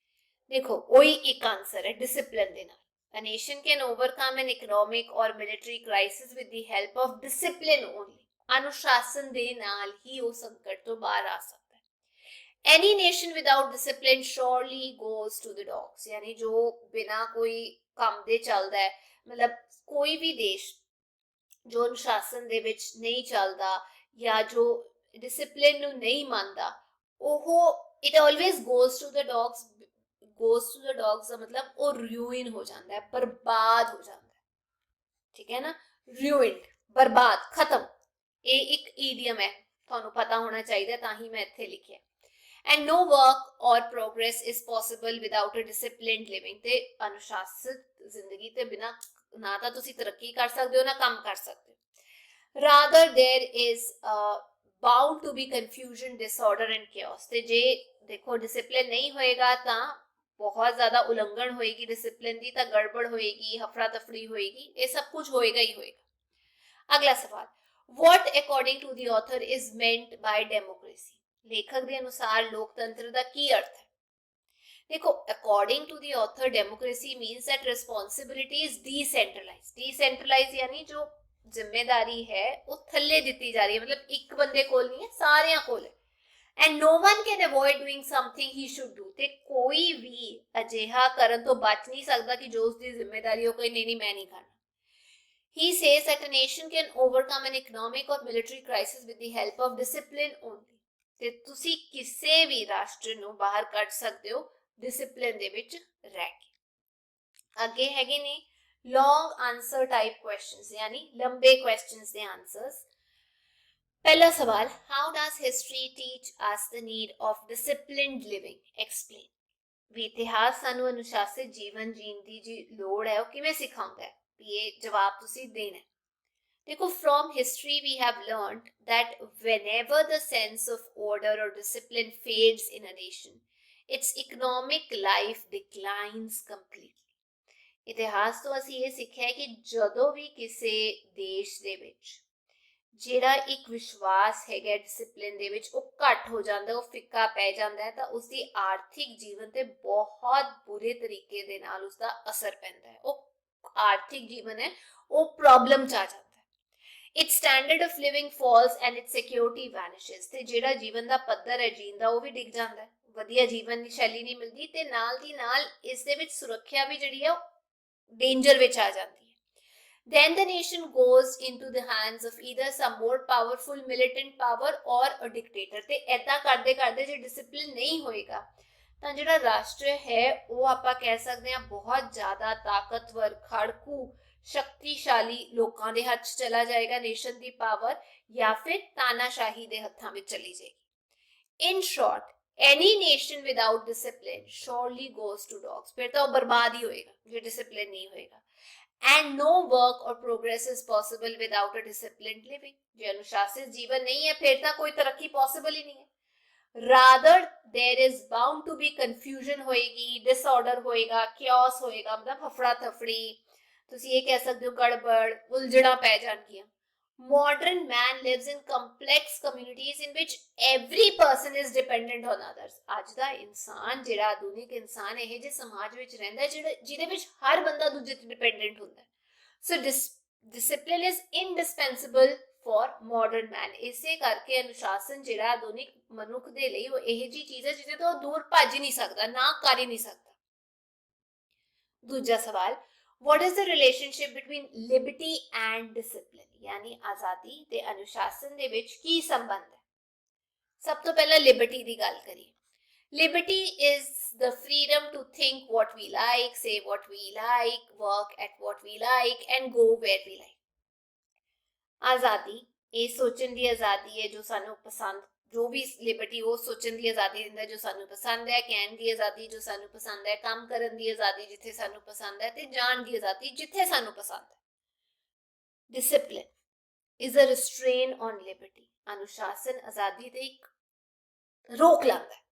ਦੇਖੋ, ਉਹੀ ਇੱਕ ਆਨਸਰ ਹੈ, ਡਿਸਿਪਲਿਨ ਦੇ ਨਾਲ। A nation can overcome an economic or military crisis with the help of discipline only। ਅਨੁਸ਼ਾਸਨ ਦੇ ਨਾਲ ਹੀ ਉਹ ਸੰਕਟ ਤੋਂ ਬਾਹਰ ਆ ਸਕਦਾ ਹੈ। Any nation without discipline surely goes to the dogs, ਯਾਨੀ ਜੋ ਬਿਨਾਂ ਕੋਈ ਕੰਮ ਦੇ ਚੱਲਦਾ ਹੈ, ਮਤਲਬ ਕੋਈ ਵੀ ਦੇਸ਼ ਜੋ ਅਨੁਸ਼ਾਸਨ ਦੇ ਵਿੱਚ ਨਹੀਂ ਚੱਲਦਾ ਜਾਂ ਜੋ ਡਿਸਿਪਲਿਨ ਨੂੰ ਨਹੀਂ ਮੰਨਦਾ, ਉਹ it always goes to the dogs। goes to the dogs ਦਾ ਮਤਲਬ ਉਹ ruin ਹੋ ਜਾਂਦਾ ਹੈ, ਬਰਬਾਦ ਹੋ ਜਾਂਦਾ ਹੈ। ਠੀਕ ਹੈ ਨਾ, ruined, ਬਰਬਾਦ, ਖਤਮ। ਇਹ ਇੱਕ ਈਡੀਅਮ ਹੈ, ਤੁਹਾਨੂੰ ਪਤਾ ਹੋਣਾ ਚਾਹੀਦਾ, ਤਾਂ ਹੀ ਮੈਂ ਇੱਥੇ ਲਿਖਿਆ। And no work or progress is possible without a disciplined living। ਤੇ ਅਨੁਸ਼ਾਸਿਤ ਜ਼ਿੰਦਗੀ ਤੇ ਬਿਨਾਂ ਨਾ ਤਾਂ ਤੁਸੀਂ ਤਰੱਕੀ ਕਰ ਸਕਦੇ ਹੋ, ਨਾ ਕੰਮ ਕਰ ਸਕਦੇ ਹੋ। Rather there is bound to be confusion, disorder and chaos। ਤੇ ਜੇ ਦੇਖੋ ਡਿਸਿਪਲਿਨ ਨਹੀਂ ਹੋਏਗਾ ਤਾਂ ਬਹੁਤ ਜ਼ਿਆਦਾ ਉਲੰਘਣ ਹੋਏਗੀ ਡਿਸਿਪਲਿਨ ਦੀ, ਤਾਂ ਗੜਬੜ ਹੋਏਗੀ, ਹਫੜਾ ਤਫੜੀ ਹੋਏਗੀ, ਇਹ ਸਭ ਕੁਝ ਹੋਏਗਾ ਹੀ ਹੋਏਗਾ। ਅਗਲਾ ਸਵਾਲ, what according to the author is meant by democracy? ਲੇਖਕ ਦੇ ਅਨੁਸਾਰ ਲੋਕਤੰਤਰ ਦਾ ਕੀ ਅਰਥ ਹੈ? ਦੇਖੋ, according to the author, democracy means that responsibility is decentralized। decentralized यानी जो ਜ਼ਿੰਮੇਵਾਰੀ ਹੈ ਉਹ ਥੱਲੇ ਦਿੱਤੀ ਜਾ ਰਹੀ ਹੈ, ਮਤਲਬ ਇੱਕ ਬੰਦੇ ਕੋਲ ਨਹੀਂ ਹੈ, ਸਾਰਿਆਂ ਕੋਲ ਹੈ। And no one can avoid doing something he should do। ਤੇ ਕੋਈ ਵੀ ਅਜਿਹਾ ਕਰਨ ਤੋਂ ਬਚ ਨਹੀਂ ਸਕਦਾ ਕਿ ਜੋ ਉਸਦੀ ਜ਼ਿੰਮੇਵਾਰੀ ਹੋ, ਕੋਈ ਨਹੀਂ ਮੈਂ ਨਹੀਂ ਕਰਨਾ। He says that a nation can overcome an economic or military crisis with the help of discipline only। ਤੇ ਤੁਸੀਂ ਕਿਸੇ ਵੀ ਰਾਸ਼ਟਰ ਨੂੰ ਬਾਹਰ ਕੱਢ ਸਕਦੇ ਹੋ ਡਿਸਿਪਲਿਨ ਦੇ ਵਿੱਚ ਰਹਿ ਕੇ। ਅੱਗੇ ਹੈਗੇ ਨੇ ਲੌਂਗ ਆਨਸਰ ਟਾਈਪ ਕੁਐਸਚਨਸ, ਯਾਨੀ ਲੰਬੇ ਕੁਐਸਚਨਸ ਦੇ ਆਨਸਰਸ। ਪਹਿਲਾ ਸਵਾਲ, how does history teach us the need of disciplined living? Explain। ਵੀ ਇਤਿਹਾਸ ਸਾਨੂੰ ਅਨੁਸ਼ਾਸਿਤ ਜੀਵਨ ਜੀਣ ਦੀ ਜੀ ਲੋੜ ਹੈ ਉਹ ਕਿਵੇਂ ਸਿਖਾਉਂਦਾ ਹੈ? ਵੀ ਇਹ ਜਵਾਬ ਤੁਸੀਂ ਦੇਣਾ ਹੈ। ਦੇਖੋ, from history we have learned that whenever the sense of order or discipline fades in a nation, its economic life declines completely। ਇਤਿਹਾਸ ਤੋਂ ਅਸੀਂ ਇਹ ਸਿੱਖਿਆ ਕਿ ਜਦੋਂ ਵੀ ਕਿਸੇ ਦੇਸ਼ ਦੇ ਵਿੱਚ ਜਿਹੜਾ ਇੱਕ ਵਿਸ਼ਵਾਸ ਹੈਗਾ ਡਿਸਿਪਲਿਨ ਦੇ ਵਿੱਚ ਉਹ ਘੱਟ ਹੋ ਜਾਂਦਾ, ਉਹ ਫਿੱਕਾ ਪੈ ਜਾਂਦਾ ਹੈ, ਤਾਂ ਉਸਦੀ ਆਰਥਿਕ ਜੀਵਨ ਤੇ ਬਹੁਤ ਬੁਰੇ ਤਰੀਕੇ ਦੇ ਨਾਲ ਉਸਦਾ ਅਸਰ ਪੈਂਦਾ ਹੈ। ਉਹ ਆਰਥਿਕ ਜੀਵਨ ਹੈ ਉਹ ਪ੍ਰੋਬਲਮ ਚ ਆ ਜਾਂਦਾ। Its standard of living falls and its security vanishes। ਤੇ ਜਿਹੜਾ ਜੀਵਨ ਦਾ ਪੱਧਰ ਹੈ ਜੀਣ ਦਾ ਉਹ ਵੀ ਡਿੱਗ ਜਾਂਦਾ ਹੈ, ਵਧੀਆ ਜੀਵਨ ਦੀ ਸ਼ੈਲੀ ਨਹੀਂ ਮਿਲਦੀ, ਤੇ ਨਾਲ ਦੀ ਨਾਲ ਇਸ ਦੇ ਵਿੱਚ ਸੁਰੱਖਿਆ ਵੀ ਜਿਹੜੀ ਹੈ ਉਹ ਡੇਂਜਰ ਵਿੱਚ ਆ ਜਾਂਦੀ ਹੈ। Then the nation goes into the hands of either some more powerful militant power or a dictator। ਤੇ ਏਦਾਂ ਕਰਦੇ ਕਰਦੇ ਜੇ ਡਿਸਿਪਲਿਨ ਨਹੀਂ ਹੋਏਗਾ ਤਾਂ ਜਿਹੜਾ ਰਾਸ਼ਟਰ ਹੈ ਉਹ ਆਪਾਂ ਕਹਿ ਸਕਦੇ ਹਾਂ ਬਹੁਤ ਜ਼ਿਆਦਾ ਤਾਕਤਵਰ, ਖੜਕੂ, ਸ਼ਕਤੀਸ਼ਾਲੀ ਲੋਕਾਂ ਦੇ ਹੱਥ 'ਚ ਚਲਾ ਜਾਏਗਾ ਨੇਸ਼ਨ ਦੀ ਪਾਵਰ, ਜਾਂ ਫਿਰ ਤਾਨਾਸ਼ਾਹੀ ਦੇ ਹੱਥਾਂ ਵਿੱਚ ਚਲੀ ਜਾਏਗੀ। ਇਨ short, any nation without discipline surely goes to dogs। ਫਿਰ ਤਾਂ ਉਹ ਬਰਬਾਦ ਹੀ ਹੋਏਗਾ ਜੇ ਡਿਸਿਪਲਿਨ ਨਹੀਂ ਹੋਏਗਾ। And no work or progress is possible without a disciplined living। ਜੇ ਅਨੁਸ਼ਾਸਿਤ ਜੀਵਨ ਨਹੀਂ ਹੈ ਫਿਰ ਤਾਂ ਕੋਈ ਤਰੱਕੀ ਪੋਸੀਬਲ ਹੀ ਨਹੀਂ ਹੈ। Rather there is bound to be confusion ਹੋਏਗੀ, disorder ਹੋਏਗਾ, chaos ਹੋਏਗਾ, ਮਤਲਬ ਹਫੜਾ ਤਫੜੀ, ਤੁਸੀਂ ਇਹ ਕਹਿ ਸਕਦੇ ਹੋ ਗੜਬੜ, ਉਲਝਣਾ ਪੈ ਜਾਣਗੀਆਂ। modern man lives in complex communities in which every person is dependent on others. ਅੱਜ ਦਾ ਇਨਸਾਨ ਜਿਹੜਾ ਆਧੁਨਿਕ ਇਨਸਾਨ ਇਹ ਜੇ ਸਮਾਜ ਵਿੱਚ ਰਹਿੰਦਾ ਜਿਹਦੇ ਵਿੱਚ ਹਰ ਬੰਦਾ ਦੂਜੇ ਤੇ ਡਿਪੈਂਡੈਂਟ ਹੁੰਦਾ ਹੈ. ਸੋ discipline is indispensable for modern man. ਇਸੇ ਕਰਕੇ ਅਨੁਸ਼ਾਸਨ ਜਿਹੜਾ ਆਧੁਨਿਕ ਮਨੁੱਖ ਦੇ ਲਈ ਉਹ ਇਹ ਜੀ ਚੀਜ਼ ਹੈ ਜਿਹਦੇ ਤੋਂ ਦੂਰ ਭੱਜ ਨਹੀਂ ਸਕਦਾ, ਨਾ ਕਰ ਹੀ ਨਹੀਂ ਸਕਦਾ. ਦੂਜਾ ਸਵਾਲ, what is the relationship between liberty and discipline? यानी आजादी ते अनुशासन दे विच की संबंध है? सब तो पहला लिबर्टी दी गल करिए. Liberty is the freedom to think what we like, say what we like, work at what we like and go where we like. आजादी ये सोचन दी आजादी है जो सानू पसंद, जो भी लिबर्टी वो सोचन दी आजादी दिंदा जो सानू पसंद है, कहन दी आजादी जो सानू पसंद है, काम करन दी आजादी जिथे सानू पसंद है ते जान दी आजादी जिथे सानू पसंद है. Discipline is a restraint on liberty. अनुशासन आजादी ते एक रोक लांदा है.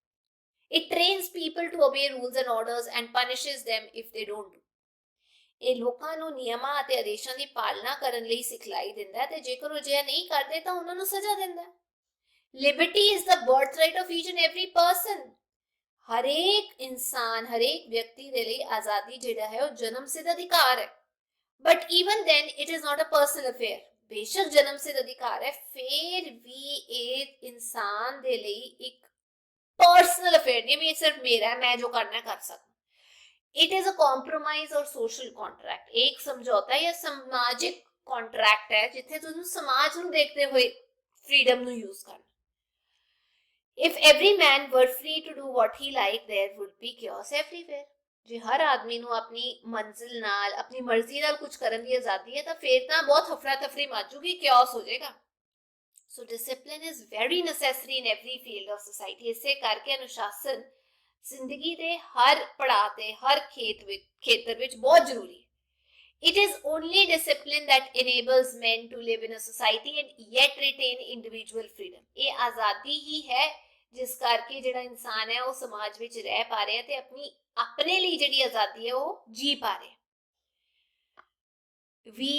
It trains people to obey rules and orders and punishes them if they don't do. ਇਹ ਲੋਕਾਂ ਨੂੰ ਨਿਯਮਾਂ ਅਤੇ ਆਦੇਸ਼ਾਂ ਦੀ ਪਾਲਣਾ ਕਰਨ ਲਈ ਸਿਖਲਾਈ ਦਿੰਦਾ ਹੈ ਤੇ ਜੇਕਰ ਉਹ ਅਜਿਹਾ ਨਹੀਂ ਕਰਦੇ ਤਾਂ ਉਹਨਾਂ ਨੂੰ ਸਜ਼ਾ ਦਿੰਦਾ ਹੈ. Liberty is the birthright of each and every person. ਹਰੇਕ ਇਨਸਾਨ, ਹਰੇਕ ਵਿਅਕਤੀ ਦੇ ਲਈ ਆਜ਼ਾਦੀ ਜਿਹੜਾ ਹੈ ਉਹ ਜਨਮ ਸਿੱਧ ਅਧਿਕਾਰ ਹੈ. But even then it is not a personal affair. ਬੇਸ਼ੱਕ ਜਨਮ ਸਿੱਧ ਅਧਿਕਾਰ ਹੈ, ਫਿਰ ਵੀ ਇਹ ਇਨਸਾਨ ਦੇ ਲਈ ਇੱਕ पर्सनल अफेयर नहीं, ये सिर्फ मेरा है, मैं जो करना है कर सकता. इट इज अ कॉम्प्रोमाइज और सोशल कॉन्ट्रैक्ट. एक समझौता या सामाजिक कॉन्ट्रैक्ट है जिथे तुम समाज ਨੂੰ देखते हुए फ्रीडम ਨੂੰ यूज करना. If every man were free to do what he liked, there would be chaos everywhere. ਜੇ ਹਰ ਆਦਮੀ ਨੂੰ ਆਪਣੀ ਮੰਜ਼ਿਲ ਨਾਲ, ਆਪਣੀ ਮਰਜ਼ੀ ਨਾਲ ਕੁਝ ਕਰਨ ਦੀ ਆਜ਼ਾਦੀ ਹੈ ਤਾਂ ਫਿਰ ਤਾਂ ਬਹੁਤ ਹਫੜਾ ਤਫਰੀ ਮਚੂਗੀ, chaos ਹੋ ਜਾਏਗਾ. So discipline is very necessary in every field of society. ਇਸੇ ਕਰਕੇ ਅਨੁਸ਼ਾਸਨ ਜ਼ਿੰਦਗੀ ਦੇ ਹਰ ਪੜਾਅ ਤੇ ਹਰ ਖੇਤਰ ਵਿੱਚ ਬਹੁਤ ਜ਼ਰੂਰੀ ਹੈ. It is only discipline that enables men to live in a society and yet retain individual freedom. ਇਹ ਆਜ਼ਾਦੀ ਹੀ ਹੈ ਜਿਸ ਕਰਕੇ ਜਿਹੜਾ ਇਨਸਾਨ ਹੈ ਉਹ ਸਮਾਜ ਵਿੱਚ ਰਹਿ ਪਾ ਰਿਹਾ ਤੇ ਆਪਣੀ ਆਪਣੇ ਲਈ ਜਿਹੜੀ ਆਜ਼ਾਦੀ ਹੈ ਉਹ ਜੀ ਪਾ ਰਿਹਾ. We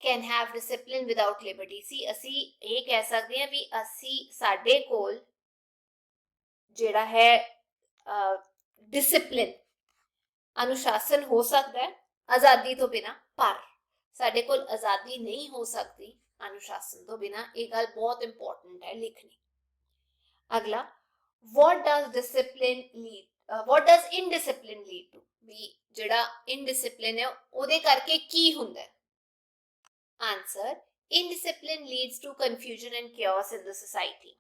can have discipline without liberty. See, ਅਸੀਂ ਇਹ ਕਹਿ ਸਕਦੇ ਹਾਂ ਵੀ ਅਸੀਂ ਸਾਡੇ ਕੋਲ ਜਿਹੜਾ ਹੈ ਡਿਸਪਲਿਨ, ਅਨੁਸ਼ਾਸਨ ਹੋ ਸਕਦਾ ਹੈ ਆਜ਼ਾਦੀ ਤੋਂ ਬਿਨਾ, ਪਰ ਸਾਡੇ ਕੋਲ ਆਜ਼ਾਦੀ ਨਹੀਂ ਹੋ ਸਕਦੀ ਅਨੁਸ਼ਾਸਨ ਤੋਂ ਬਿਨਾ. ਇਹ ਗੱਲ ਬਹੁਤ ਇੰਪੋਰਟੈਂਟ ਹੈ ਲਿਖਣੀ. ਅਗਲਾ, what does indiscipline lead to? ਵੀ ਜਿਹੜਾ ਇਨਡਿਸਪਲਿਨ ਹੈ ਉਹਦੇ ਕਰਕੇ ਕੀ ਹੁੰਦਾ ਹੈ? Answer, indiscipline leads to confusion and chaos in the society.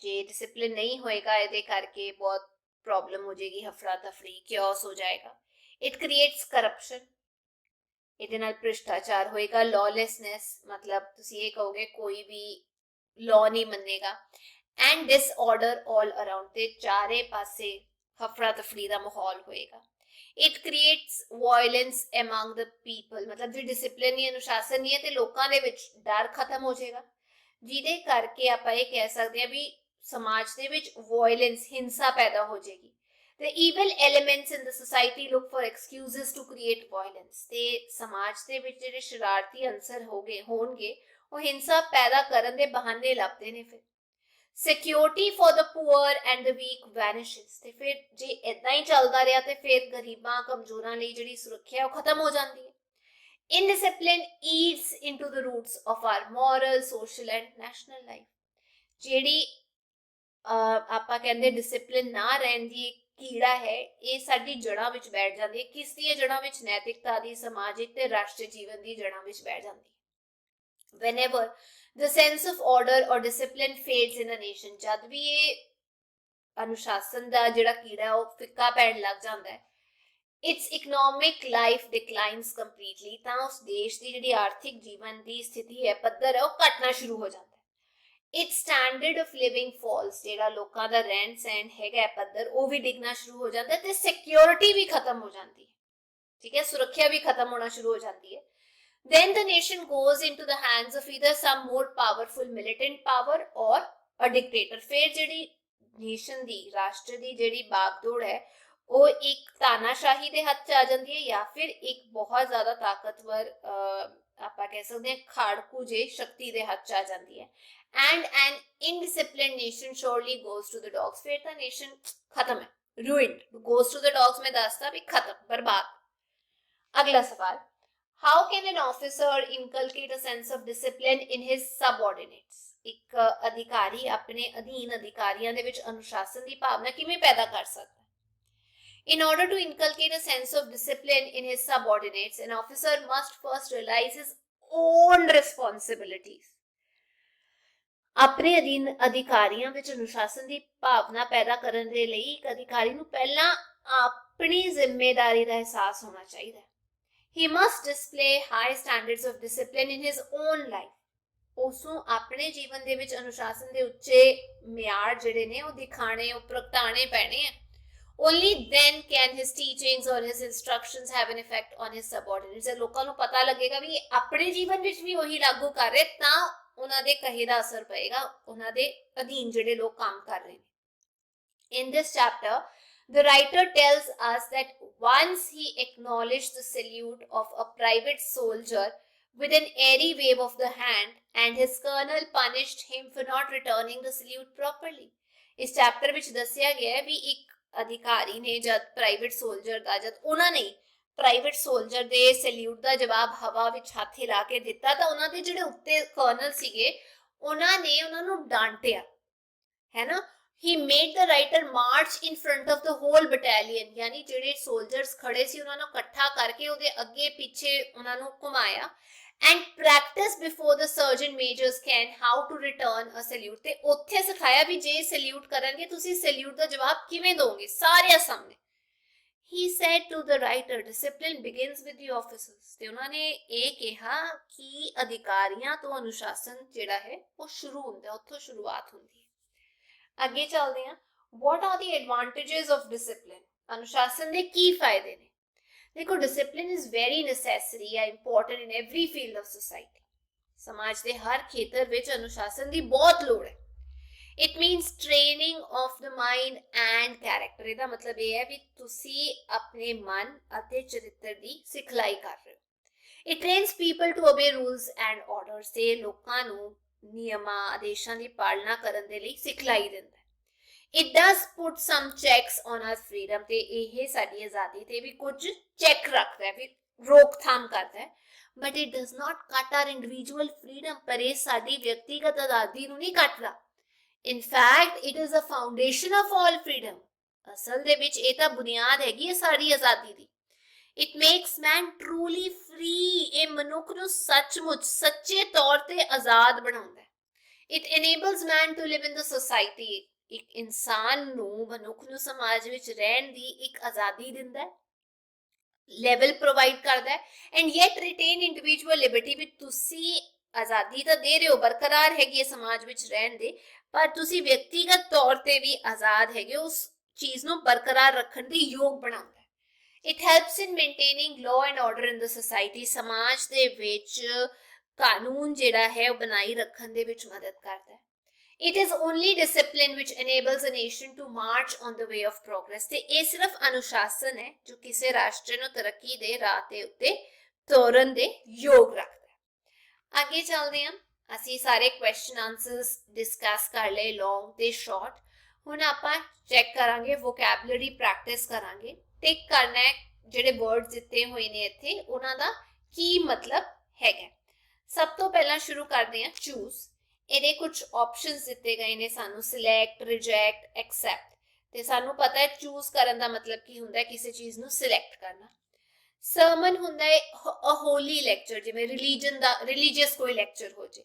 ਜੇ ਡਿਸਪਲਿਨ ਨਹੀਂ ਹੋਏਗਾ ਇਹਦੇ ਕਰਕੇ ਬਹੁਤ ਪ੍ਰੋਬਲਮ ਹੋ ਜਾਏਗੀ, ਹਫੜਾ ਤਫੜੀ, chaos ਹੋ ਜਾਏਗਾ. It creates corruption. ਇਹਦੇ ਨਾਲ ਭ੍ਰਿਸ਼ਟਾਚਾਰ ਹੋਏਗਾ. lawlessness, ਮਤਲਬ ਤੁਸੀਂ ਇਹ ਕਹੋਗੇ ਕੋਈ ਵੀ law ਨਹੀਂ ਮੰਨੇਗਾ. and disorder all around, ਤੇ ਚਾਰੇ ਪਾਸੇ ਹਫੜਾ ਤਫੜੀ ਦਾ ਮਾਹੌਲ ਹੋਏਗਾ. It creates violence among the people. मतलब जो discipline नहीं, अनुशासन नहीं है ते लोकां दे विच डर खत्म हो जाएगा, जिहदे करके आपां ये कह सकते हैं भी समाज दे विच violence, हिंसा पैदा हो जाएगी. The evil elements in the society look for excuses to create violence. ते समाज दे विच जिहड़े शरारती अंसर होणगे ਉਹ हिंसा पैदा करन दे बहाने ਲੱਭਦੇ ਨੇ. फिर security for the poor and the weak vanishes. ਤੇ ਫਿਰ ਜੇ ਇਦਾਂ ਹੀ ਚੱਲਦਾ ਰਿਹਾ ਤੇ ਫਿਰ ਗਰੀਬਾਂ ਕਮਜ਼ੋਰਾਂ ਲਈ ਜਿਹੜੀ ਸੁਰੱਖਿਆ ਉਹ ਖਤਮ ਹੋ ਜਾਂਦੀ ਹੈ. Indiscipline eats into the roots of our moral, social and national life. ਜਿਹੜੀ ਆਪਾਂ ਕਹਿੰਦੇ ਡਿਸਪਲਿਨ ਨਾ ਰਹਿਣ ਦੀ ਕੀੜਾ ਹੈ, ਇਹ ਸਾਡੀ ਜੜ੍ਹਾਂ ਵਿੱਚ ਬੈਠ ਜਾਂਦੀ ਹੈ. ਕਿਸ ਦੀਆਂ ਜੜ੍ਹਾਂ ਵਿੱਚ? ਨੈਤਿਕਤਾ ਦੀ, ਸਮਾਜਿਕ ਤੇ ਰਾਸ਼ਟਰੀ ਜੀਵਨ ਦੀ ਜੜ੍ਹਾਂ ਵਿੱਚ ਬੈਠ ਜਾਂਦੀ ਹੈ. Whenever the sense of order or discipline fades in a nation, ਜਦ ਵੀ ਇਹ ਅਨੁਸ਼ਾਸਨ ਦਾ ਜਿਹੜਾ ਕੀੜਾ ਉਹ ਫਿੱਕਾ ਪੈਣ ਲੱਗ ਜਾਂਦਾ ਹੈ, its economic life declines completely. ਤਾਂ ਉਸ ਦੇਸ਼ ਦੀ ਜਿਹੜੀ ਆਰਥਿਕ ਜੀਵਨ ਦੀ ਸਥਿਤੀ ਹੈ, ਪੱਧਰ ਹੈ, ਉਹ ਘਟਣਾ ਸ਼ੁਰੂ ਹੋ ਜਾਂਦਾ ਹੈ. its standard of living falls. ਜਿਹੜਾ ਲੋਕਾਂ ਦਾ ਰਹਿਣ ਸਹਿਣ ਹੈਗਾ ਪੱਧਰ ਉਹ ਵੀ ਡਿੱਗਣਾ ਸ਼ੁਰੂ ਹੋ ਜਾਂਦਾ ਤੇ ਸਿਕਿਉਰਿਟੀ ਵੀ ਖਤਮ ਹੋ ਜਾਂਦੀ ਹੈ. ਠੀਕ ਹੈ, ਸੁਰੱਖਿਆ ਵੀ ਖਤਮ ਹੋਣਾ ਸ਼ੁਰੂ ਹੋ ਜਾਂਦੀ ਹੈ. Then the nation goes into the hands of either some more powerful militant power or a dictator. ਫਿਰ ਜਿਹੜੀ ਨੇਸ਼ਨ ਦੀ, ਰਾਸ਼ਟਰ ਦੀ ਜਿਹੜੀ ਬਾਗਡੋਰ ਹੈ ਉਹ ਇੱਕ ਤਾਨਾਸ਼ਾਹੀ ਦੇ ਹੱਥ 'ਚ ਆ ਜਾਂਦੀ ਹੈ ਜਾਂ ਫਿਰ ਇੱਕ ਬਹੁਤ ਜ਼ਿਆਦਾ ਤਾਕਤਵਰ ਆਪਾਂ ਕਹਿ ਸਕਦੇ ਹਾਂ ਖਾੜਕੂ ਜੇ ਸ਼ਕਤੀ ਦੇ ਹੱਥ ਚ ਆ ਜਾਂਦੀ ਹੈ and an indisciplined nation surely goes to the dogs ਫਿਰ ਤਾਂ nation ਖਤਮ ਹੈ ruined goes to the dogs ਮੈਂ ਦੱਸਦਾ ਵੀ ਖਤਮ ਬਰਬਾਦ ਅਗਲਾ ਸਵਾਲ how can an officer inculcate a sense of discipline in his subordinates ਇੱਕ ਅਧਿਕਾਰੀ ਆਪਣੇ ਅਧੀਨ ਅਧਿਕਾਰੀਆਂ ਦੇ ਵਿੱਚ ਅਨੁਸ਼ਾਸਨ ਦੀ ਭਾਵਨਾ ਕਿਵੇਂ ਪੈਦਾ ਕਰ ਸਕਦਾ In order to inculcate a sense of discipline in his subordinates, an officer must first realize his own responsibilities. ਆਪਣੇ ਅਧੀਨ ਅਧਿਕਾਰੀਆਂ ਵਿੱਚ ਅਨੁਸ਼ਾਸਨ ਦੀ ਭਾਵਨਾ ਪੈਦਾ ਕਰਨ ਦੇ ਲਈ ਇੱਕ ਅਧਿਕਾਰੀ ਨੂੰ ਪਹਿਲਾਂ ਆਪਣੀ ਜ਼ਿੰਮੇਵਾਰੀ ਦਾ ਅਹਿਸਾਸ ਹੋਣਾ ਚਾਹੀਦਾ ਹੈ. He must display high standards of discipline in his own life. ਉਸਨੂੰ ਆਪਣੇ ਜੀਵਨ ਦੇ ਵਿੱਚ ਅਨੁਸ਼ਾਸਨ ਦੇ ਉੱਚੇ ਮਿਆਰ ਜਿਹੜੇ ਨੇ ਉਹ ਦਿਖਾਣੇ ਉਹ ਪ੍ਰਗਟਾਣੇ ਪੈਣੇ ਆ Only then can his teachings or his instructions have an effect on his subordinates. ਜੇ ਲੋਕਾਂ ਨੂੰ ਪਤਾ ਲੱਗੇਗਾ ਵੀ ਆਪਣੇ ਜੀਵਨ ਵਿੱਚ ਵੀ ਉਹੀ ਲਾਗੂ ਕਰ ਰਹੇ ਤਾਂ ਉਹਨਾਂ ਦੇ ਕਹੇ ਦਾ ਅਸਰ ਪਏਗਾ ਉਹਨਾਂ ਦੇ ਅਧੀਨ ਜਿਹੜੇ ਲੋਕ ਕੰਮ ਕਰ ਰਹੇ ਨੇ In this chapter, the writer tells us that once he acknowledged the salute of a private soldier with an airy wave of the hand and his colonel punished him for not returning the salute properly. ਇਸ chapter ਵਿੱਚ ਦੱਸਿਆ ਗਿਆ ਹੈ ਵੀ ਇੱਕ ਅਧਿਕਾਰੀ ਨੇ ਜਦ private soldier ਦਾ ਜਦ ਉਹਨਾਂ ਨੇ ਪ੍ਰਾਈਵੇਟ ਸੋਲਜਰ ਦੇ ਸੈਲਿਊਟ ਦਾ ਜਵਾਬ ਹਵਾ ਵਿੱਚ ਹੱਥ ਹਿਲਾ ਕੇ ਦਿੱਤਾ ਤਾਂ ਉਹਨਾਂ ਦੇ ਜਿਹੜੇ ਉੱਤੇ ਕਰਨਲ ਸੀਗੇ ਉਹਨਾਂ ਨੇ ਉਹਨਾਂ ਨੂੰ ਡਾਂਟਿਆ ਹੈ ਨਾ he made the writer march in front of the whole battalion ਯਾਨੀ ਜਿਹੜੇ ਸੋਲਜਰਸ ਖੜੇ ਸੀ ਉਹਨਾਂ ਨੂੰ ਇਕੱਠਾ ਕਰਕੇ ਉਹਦੇ ਅੱਗੇ ਪਿੱਛੇ ਉਹਨਾਂ ਨੂੰ ਘੁਮਾਇਆ and practice before the sergeant majors can how to return a salute ਤੇ ਉੱਥੇ ਸਿਖਾਇਆ ਵੀ ਜੇ ਸੈਲਿਊਟ ਕਰਨਗੇ ਤੁਸੀਂ ਸੈਲਿਊਟ ਦਾ ਜਵਾਬ ਕਿਵੇਂ ਦੋਗੇ ਸਾਰਿਆਂ ਸਾਹਮਣੇ he said to the writer discipline begins with the officers ਤੇ ਉਹਨਾਂ ਨੇ ਇਹ ਕਿਹਾ ਕਿ ਅਧਿਕਾਰੀਆਂ ਤੋਂ ਅਨੁਸ਼ਾਸਨ ਜਿਹੜਾ ਹੈ ਉਹ ਸ਼ੁਰੂ ਹੁੰਦਾ ਉੱਥੋਂ ਸ਼ੁਰੂਆਤ ਹੁੰਦੀ ਹੈ ਅੱਗੇ ਚੱਲਦੇ ਹਾਂ what are the advantages of discipline ਅਨੁਸ਼ਾਸਨ ਦੇ ਕੀ ਫਾਇਦੇ ਨੇ देखो डिसिप्लिन इज वेरी नेसेसरी या important in every field of society समाज के हर खेतर विच अनुशासन की बहुत लोड़ है it means training of the mind and character ਇਹਦਾ मतलब ਇਹ ਹੈ ਵੀ ਤੁਸੀਂ ਆਪਣੇ ਮਨ ਅਤੇ ਚਰਿੱਤਰ ਦੀ ਸਿਖਲਾਈ ਕਰ ਰਹੇ ਹੋ it trains people to obey rules and orders ਤੇ ਲੋਕਾਂ ਨੂੰ ਨਿਯਮਾਂ ਆਦੇਸ਼ਾਂ ਦੀ ਪਾਲਣਾ ਕਰਨ ਦੇ ਲਈ ਸਿਖਲਾਈ ਦਿੰਦਾ It does put some checks on our freedom ਤੇ ਇਹ ਸਾਡੀ ਆਜ਼ਾਦੀ ਤੇ ਵੀ ਕੁਝ ਚੈੱਕ ਰੱਖਦਾ ਹੈ ਵੀ ਰੋਕਥਾਮ ਕਰਦਾ ਹੈ but it does not cut our individual freedom ਪਰ ਇਹ ਸਾਡੀ ਵਿਅਕਤੀਗਤ ਆਜ਼ਾਦੀ ਨੂੰ ਨਹੀਂ ਕੱਟਦਾ in fact it is a foundation of all freedom ਅਸਲ ਦੇ ਵਿੱਚ ਇਹ ਤਾਂ ਬੁਨਿਆਦ ਹੈਗੀ ਹੈ ਸਾਡੀ ਆਜ਼ਾਦੀ ਦੀ it makes man truly free ਇਹ ਮਨੁੱਖ ਨੂੰ ਸੱਚਮੁੱਚ ਸੱਚੇ ਤੌਰ ਤੇ ਆਜ਼ਾਦ ਬਣਾਉਂਦਾ ਹੈ it enables man to live in the society ਇੱਕ ਇਨਸਾਨ ਨੂੰ ਮਨੁੱਖ ਨੂੰ ਸਮਾਜ ਵਿੱਚ ਰਹਿਣ ਦੀ ਇੱਕ ਆਜ਼ਾਦੀ ਦਿੰਦਾ ਹੈ ਲੈਵਲ ਪ੍ਰੋਵਾਈਡ ਕਰਦਾ ਹੈ and yet retain individual liberty ਵੀ ਤੁਸੀਂ ਆਜ਼ਾਦੀ ਤਾਂ ਦੇ ਰਹੇ ਹੋ ਬਰਕਰਾਰ ਹੈਗੀ ਹੈ ਸਮਾਜ ਵਿੱਚ ਰਹਿਣ ਦੇ ਪਰ ਤੁਸੀਂ ਵਿਅਕਤੀਗਤ ਤੌਰ ਤੇ ਵੀ ਆਜ਼ਾਦ ਹੈਗੇ ਉਸ ਚੀਜ਼ ਨੂੰ ਬਰਕਰਾਰ ਰੱਖਣ ਦੇ ਯੋਗ ਬਣਾਉਂਦਾ ਹੈ it helps in maintaining law and order in the society ਸਮਾਜ ਦੇ ਵਿੱਚ ਕਾਨੂੰਨ ਜਿਹੜਾ ਹੈ ਉਹ ਬਣਾਈ ਰੱਖਣ ਦੇ ਵਿੱਚ ਮਦਦ ਕਰਦਾ ਹੈ It is only discipline which enables a nation to march on the way of progress. ਤੇ ਇਹ ਸਿਰਫ ਅਨੁਸ਼ਾਸਨ ਹੈ ਜੋ ਕਿਸੇ ਰਾਸ਼ਟਰ ਨੂੰ ਤਰੱਕੀ ਦੇ ਰਾਹ ਤੇ ਉੱਤੇ ਤੋਰਨ ਦੇ ਯੋਗ ਰੱਖਦਾ ਹੈ ਅੱਗੇ ਚੱਲਦੇ ਹਾਂ ਅਸੀਂ ਸਾਰੇ ਕੁਐਸਚਨ ਆਨਸਰਸ ਡਿਸਕਸ ਕਰ ਲਏ ਲੌਂਗ ਤੇ ਸ਼ਾਰਟ ਹੁਣ ਆਪਾਂ ਚੈੱਕ ਕਰਾਂਗੇ ਵੋਕੈਬਲਰੀ ਪ੍ਰੈਕਟਿਸ ਕਰਾਂਗੇ ਟਿਕ ਕਰਨਾ ਹੈ ਜਿਹੜੇ ਵਰਡਸ ਦਿੱਤੇ ਹੋਏ ਨੇ ਇੱਥੇ ਉਹਨਾਂ ਦਾ ਕੀ ਮਤਲਬ ਹੈਗਾ ਸਭ ਤੋਂ ਪਹਿਲਾਂ ਸ਼ੁਰੂ ਕਰਦੇ ਹਾਂ ਚੂਜ਼ ਇਹਦੇ ਕੁਝ ਆਪਸ਼ਨਸ ਦਿੱਤੇ ਗਏ ਨੇ ਸਾਨੂੰ ਸਿਲੈਕਟ ਰਿਜੈਕਟ ਐਕਸੈਪਟ ਤੇ ਸਾਨੂੰ ਪਤਾ ਹੈ ਚੂਜ਼ ਕਰਨ ਦਾ ਮਤਲਬ ਕੀ ਹੁੰਦਾ ਹੈ ਕਿਸੇ ਚੀਜ਼ ਨੂੰ ਸਿਲੈਕਟ ਕਰਨਾ ਸਰਮਨ ਹੁੰਦਾ ਹੈ ਅ ਹੋਲੀ ਲੈਕਚਰ ਜਿਵੇਂ ਰਿਲੀਜਨ ਦਾ ਰਿਲੀਜੀਅਸ ਕੋਈ ਲੈਕਚਰ ਹੋ ਜੇ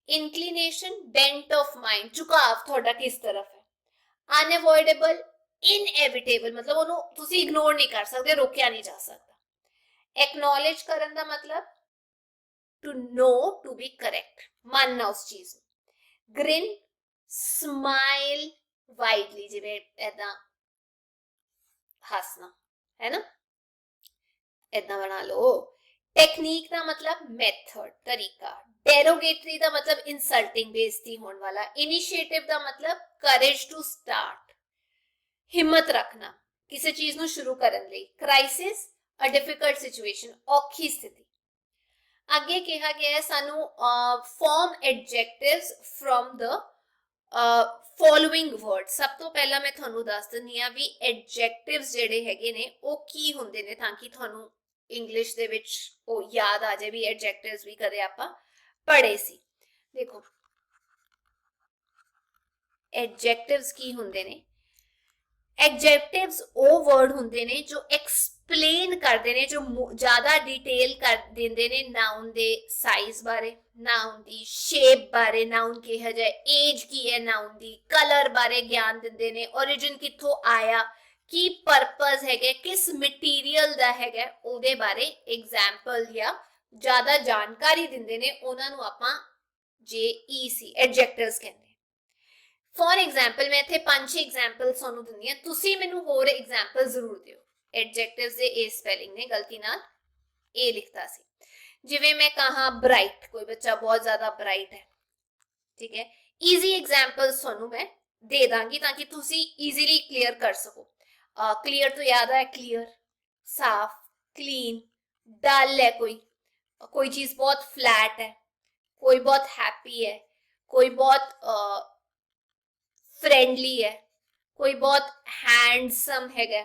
ਇਨਕਲੀਨੇਸ਼ਨ ਬੈਂਟ ਆਫ ਮਾਈਂਡ ਝੁਕਾਵ ਤੁਹਾਡਾ ਕਿਸ ਤਰਫ ਹੈ ਅਨਅਵੋਇਡੇਬਲ ਇਨਐਵਿਟੇਬਲ ਮਤਲਬ ਉਹਨੂੰ ਤੁਸੀਂ ਇਗਨੋਰ ਨਹੀਂ ਕਰ ਸਕਦੇ ਰੋਕਿਆ ਨਹੀਂ ਜਾ ਸਕਦਾ ਐਕਨੋਲੇਜ ਕਰਨ ਦਾ ਮਤਲਬ to know to be correct ਮੰਨਣਾ ਉਸ ਚੀਜ਼ ਨੂੰ grin smile widely ਜਿਵੇਂ ਐਦਾਂ ਹੱਸਣਾ ਹੈ ਨਾ ਐਦਾਂ ਬਣਾ ਲਓ ਟੈਕਨੀਕ ਦਾ ਮਤਲਬ ਮੈਥਡ ਤਰੀਕਾ ਡੈਰੋਗੇਟਰੀ ਦਾ ਮਤਲਬ ਇਨਸਲਟਿੰਗ ਬੇਇੱਜ਼ਤੀ ਹੋਣ ਵਾਲਾ ਇਨੀਸ਼ੀਏਟਿਵ ਦਾ ਮਤਲਬ courage to start ਹਿੰਮਤ ਰੱਖਣਾ ਕਿਸੇ ਚੀਜ਼ ਨੂੰ ਸ਼ੁਰੂ ਕਰਨ ਲਈ ਕ੍ਰਾਈਸਿਸ a difficult situation ਔਖੀ ਸਥਿਤੀ ਅੱਗੇ ਕਿਹਾ ਗਿਆ ਹੈ ਸਾਨੂੰ form adjectives from the following word. ਸਭ ਤੋਂ ਪਹਿਲਾਂ ਮੈਂ ਤੁਹਾਨੂੰ ਦੱਸ ਦਿੰਦੀ ਆ ਵੀ ਐਡਜੈਕਟਿਵਸ ਜਿਹੜੇ ਹੈਗੇ ਨੇ ਉਹ ਕੀ ਹੁੰਦੇ ਨੇ, ਤਾਂ ਕਿ ਤੁਹਾਨੂੰ ਇੰਗਲਿਸ਼ ਦੇ ਵਿੱਚ ਉਹ ਯਾਦ ਆ ਜਾਏ ਵੀ ਐਡਜੈਕਟਿਵਸ ਵੀ ਕਦੇ ਆਪਾਂ ਪੜ੍ਹੇ ਸੀ। ਦੇਖੋ ਐਡਜੈਕਟਿਵਸ ਕੀ ਹੁੰਦੇ ਨੇ, ਐਡਜੈਕਟਿਵਸ ਉਹ ਵਰਡ ਹੁੰਦੇ ਨੇ ਜੋ ਐਕਸਪਲੇਨ ਕਰਦੇ ਨੇ, ਜੋ ਜ਼ਿਆਦਾ ਡਿਟੇਲ ਕਰ ਦਿੰਦੇ ਨੇ ਨਾउन ਦੇ ਸਾਈਜ਼ ਬਾਰੇ, ਨਾउन ਦੀ ਸ਼ੇਪ ਬਾਰੇ, ਨਾउन ਕਿਹਾ ਜਾਏ, ਏਜ ਕੀ ਹੈ ਨਾउन ਦੀ, ਕਲਰ ਬਾਰੇ ਗਿਆਨ ਦਿੰਦੇ ਨੇ, origin ਕਿੱਥੋਂ ਆਇਆ, ਕੀ ਪਰਪਸ ਹੈਗਾ, ਕਿਸ ਮਟੀਰੀਅਲ ਦਾ ਹੈਗਾ, ਉਹਦੇ ਬਾਰੇ ਐਗਜ਼ਾਮਪਲ ਜਾਂ ਜ਼ਿਆਦਾ ਜਾਣਕਾਰੀ ਦਿੰਦੇ ਨੇ, ਉਹਨਾਂ ਨੂੰ ਆਪਾਂ JEC ਐਡਜੈਕਟਿਵਸ ਕਹਿੰਦੇ। फॉर एग्जाम्पल मैं इत्थे 5-6 एग्जाम्पल तुहानू दिंदी हां, तुसी मैनू होर एग्जाम्पल जरूर दिओ। एडजैक्टिव्स दे ए स्पैलिंग ने गलती नाल ए लिखता सी, जिवें मैं कहा ब्राइट, कोई बच्चा बहुत ज्यादा ब्राइट है, ठीक है, ईजी एग्जाम्पल्स तुहानू मैं दे दांगी ताकि तुसी ईजीली क्लियर कर सको। क्लियर तो याद है, क्लियर साफ, क्लीन, डल है, कोई चीज बहुत फ्लैट है, कोई बहुत हैप्पी है, कोई बहुत फ्रेंडली है, कोई बहुत हैंडसम हैगा।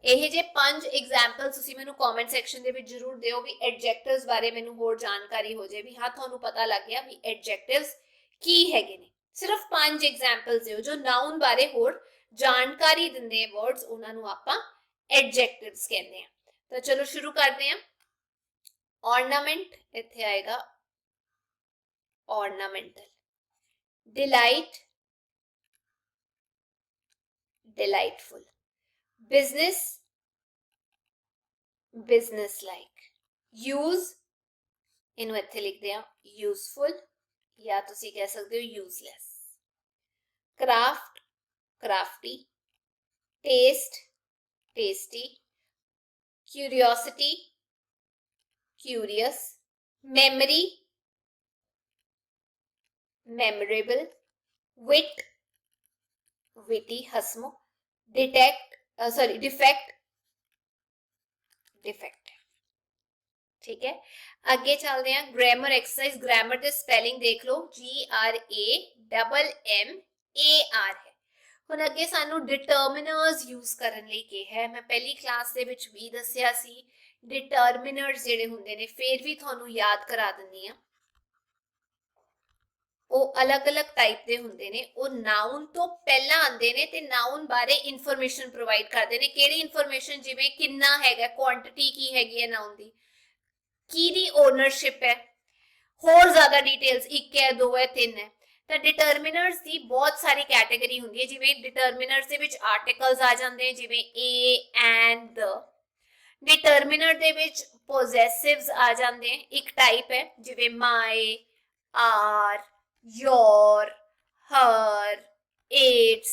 ਇਹ ਜੇ 5 ਐਗਜ਼ਾਮਪਲਸ ਤੁਸੀਂ ਮੈਨੂੰ ਕਮੈਂਟ ਸੈਕਸ਼ਨ ਦੇ ਵਿੱਚ ਜ਼ਰੂਰ ਦਿਓ ਵੀ ਐਡਜੈਕਟਿਵਸ ਬਾਰੇ ਮੈਨੂੰ ਹੋਰ ਜਾਣਕਾਰੀ ਹੋ ਜਾਏ, ਵੀ ਹਾਂ ਤੁਹਾਨੂੰ ਪਤਾ ਲੱਗ ਗਿਆ ਵੀ ਐਡਜੈਕਟਿਵਸ ਕੀ ਹੈਗੇ ਨੇ। ਸਿਰਫ 5 ਐਗਜ਼ਾਮਪਲਸ ਦਿਓ ਜੋ ਨਾउन ਬਾਰੇ ਹੋਰ ਜਾਣਕਾਰੀ ਦਿੰਦੇ ਆ ਵਰਡਸ, ਉਹਨਾਂ ਨੂੰ ਆਪਾਂ ਐਡਜੈਕਟਿਵਸ ਕਹਿੰਦੇ ਆ। ਤਾਂ ਚਲੋ ਸ਼ੁਰੂ ਕਰਦੇ ਆ। ऑर्नामेंट ਇੱਥੇ ਆਏਗਾ ornamental, delight delightful, business business like, use इनू इत्थे लिख दिया useful या तुसी कह सकते हो useless, craft crafty, taste tasty, curiosity curious, memory memorable, wit witty हसमुख, डिफेक्ट डिफेक्ट। ठीक है, अगे चलते हैं ग्रामर एक्सरसाइज। ग्रामर के स्पेलिंग देख लो, GRAMMAR है। हुण अगे सानू डिटर्मिनर्स यूज करन लई कहा है। मैं पहली क्लास दे विच भी दस्सिया सी डिटर्मिनर्स जिहड़े हुंदे ने, फिर भी तुहानू याद करा दिंदी हां। ਉਹ ਅਲੱਗ-ਅਲੱਗ ਟਾਈਪ ਦੇ ਹੁੰਦੇ ਨੇ, ਉਹ ਨਾउन ਤੋਂ ਪਹਿਲਾਂ ਆਉਂਦੇ ਨੇ ਤੇ ਨਾउन ਬਾਰੇ ਇਨਫੋਰਮੇਸ਼ਨ ਪ੍ਰੋਵਾਈਡ ਕਰਦੇ ਨੇ। ਕਿਹੜੀ ਇਨਫੋਰਮੇਸ਼ਨ? ਜਿਵੇਂ ਕਿੰਨਾ ਹੈਗਾ, ਕੁਆਂਟੀਟੀ ਕੀ ਹੈਗੀ ਹੈ ਨਾउन ਦੀ, ਕੀ ਦੀ ਓਨਰਸ਼ਿਪ ਹੈ, ਹੋਰ ਜ਼ਿਆਦਾ ਡਿਟੇਲਸ 1 ਹੈ 2 ਹੈ 3 ਹੈ। ਤਾਂ ਡਿਟਰਮਿਨਰਸ ਦੀ ਬਹੁਤ ਸਾਰੀ ਕੈਟਾਗਰੀ ਹੁੰਦੀ ਹੈ। ਜਿਵੇਂ ਡਿਟਰਮਿਨਰਸ ਦੇ ਵਿੱਚ ਆਰਟੀਕਲਸ ਆ ਜਾਂਦੇ, ਜਿਵੇਂ a and the। ਡਿਟਰਮਿਨਰ ਦੇ ਵਿੱਚ ਪੋਜੈਸਿਵਸ ਆ ਜਾਂਦੇ, ਇੱਕ ਟਾਈਪ ਹੈ, ਜਿਵੇਂ my, are, your, her, its,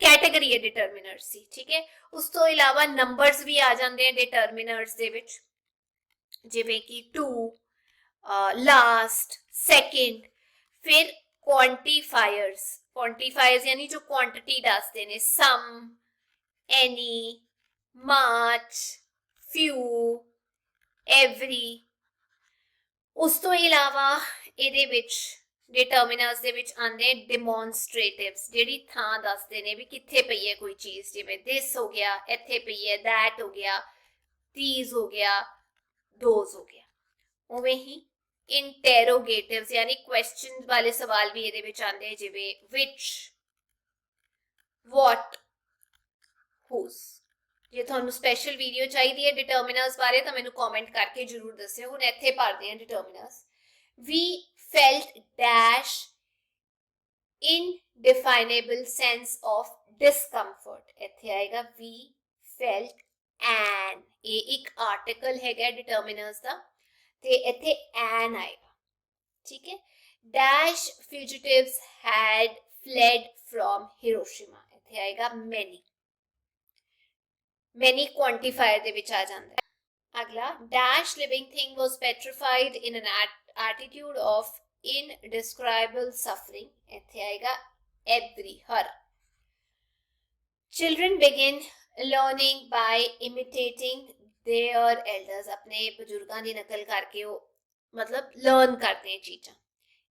category है डिटर्मिनर्स की। ठीक है, उस तो इलावा नंबर्स भी आ जाते हैं डिटर्मिनर्स दे विच, जिवें कि टू, लास्ट, सेकंड। फिर क्वांटिफायर्स, क्वांटिफायर्स यानी जो क्वांटिटी दसते ने, सम, एनी, मच, फ्यू, एवरी। उस तो इलावा ਇਹਦੇ ਵਿੱਚ डिटर्मिनर्स ਦੇ ਵਿੱਚ ਆਉਂਦੇ ਡਿਮੋਨਸਟ੍ਰੇਟਿਵਸ, ਜਿਹੜੀ ਥਾਂ ਦੱਸਦੇ ਨੇ ਵੀ ਕਿੱਥੇ ਪਈ ਹੈ ਕੋਈ ਚੀਜ਼। ਜਿਵੇਂ this ਹੋ ਗਿਆ, ਇੱਥੇ ਪਈ ਹੈ, that ਹੋ ਗਿਆ, these ਹੋ ਗਿਆ, those ਹੋ ਗਿਆ। ਉਵੇਂ ਹੀ ਇੰਟਰੋਗੇਟਿਵਸ यानी क्वेश्चन वाले सवाल भी ਇਹਦੇ ਵਿੱਚ ਆਉਂਦੇ, ਜਿਵੇਂ which, what, whose। ਜੇ ਤੁਹਾਨੂੰ ਸਪੈਸ਼ਲ ਵੀਡੀਓ ਚਾਹੀਦੀ ਹੈ ਡਿਟਰਮਿਨਰਸ ਬਾਰੇ ਤਾਂ ਮੈਨੂੰ ਕਮੈਂਟ ਕਰਕੇ ਜ਼ਰੂਰ ਦੱਸਿਓ। ਹੁਣ ਇੱਥੇ ਪੜ੍ਹਦੇ ਹਾਂ ਡਿਟਰਮਿਨਰਸ। We felt dash indefinable sense of discomfort। ਇੱਥੇ ਆਏਗਾ we felt an, ਇਹ ਇੱਕ ਆਰਟੀਕਲ ਹੈਗਾ ਡਿਟਰਮਿਨਰਸ ਦਾ, ਤੇ ਇੱਥੇ an ਆਏਗਾ। ਠੀਕ ਹੈ, dash fugitives had fled from Hiroshima। ਇੱਥੇ ਆਏਗਾ many, many quantifier ਦੇ ਵਿੱਚ ਆ ਜਾਂਦਾ ਹੈ। अगला, dash living thing was petrified in an attitude of indescribable suffering। ਇੱਥੇ ਆਏਗਾ every, her. Children begin learning by imitating their elders। अपने बुजुर्गों की नकल करके वो मतलब लर्न करते हैं चीज़ां।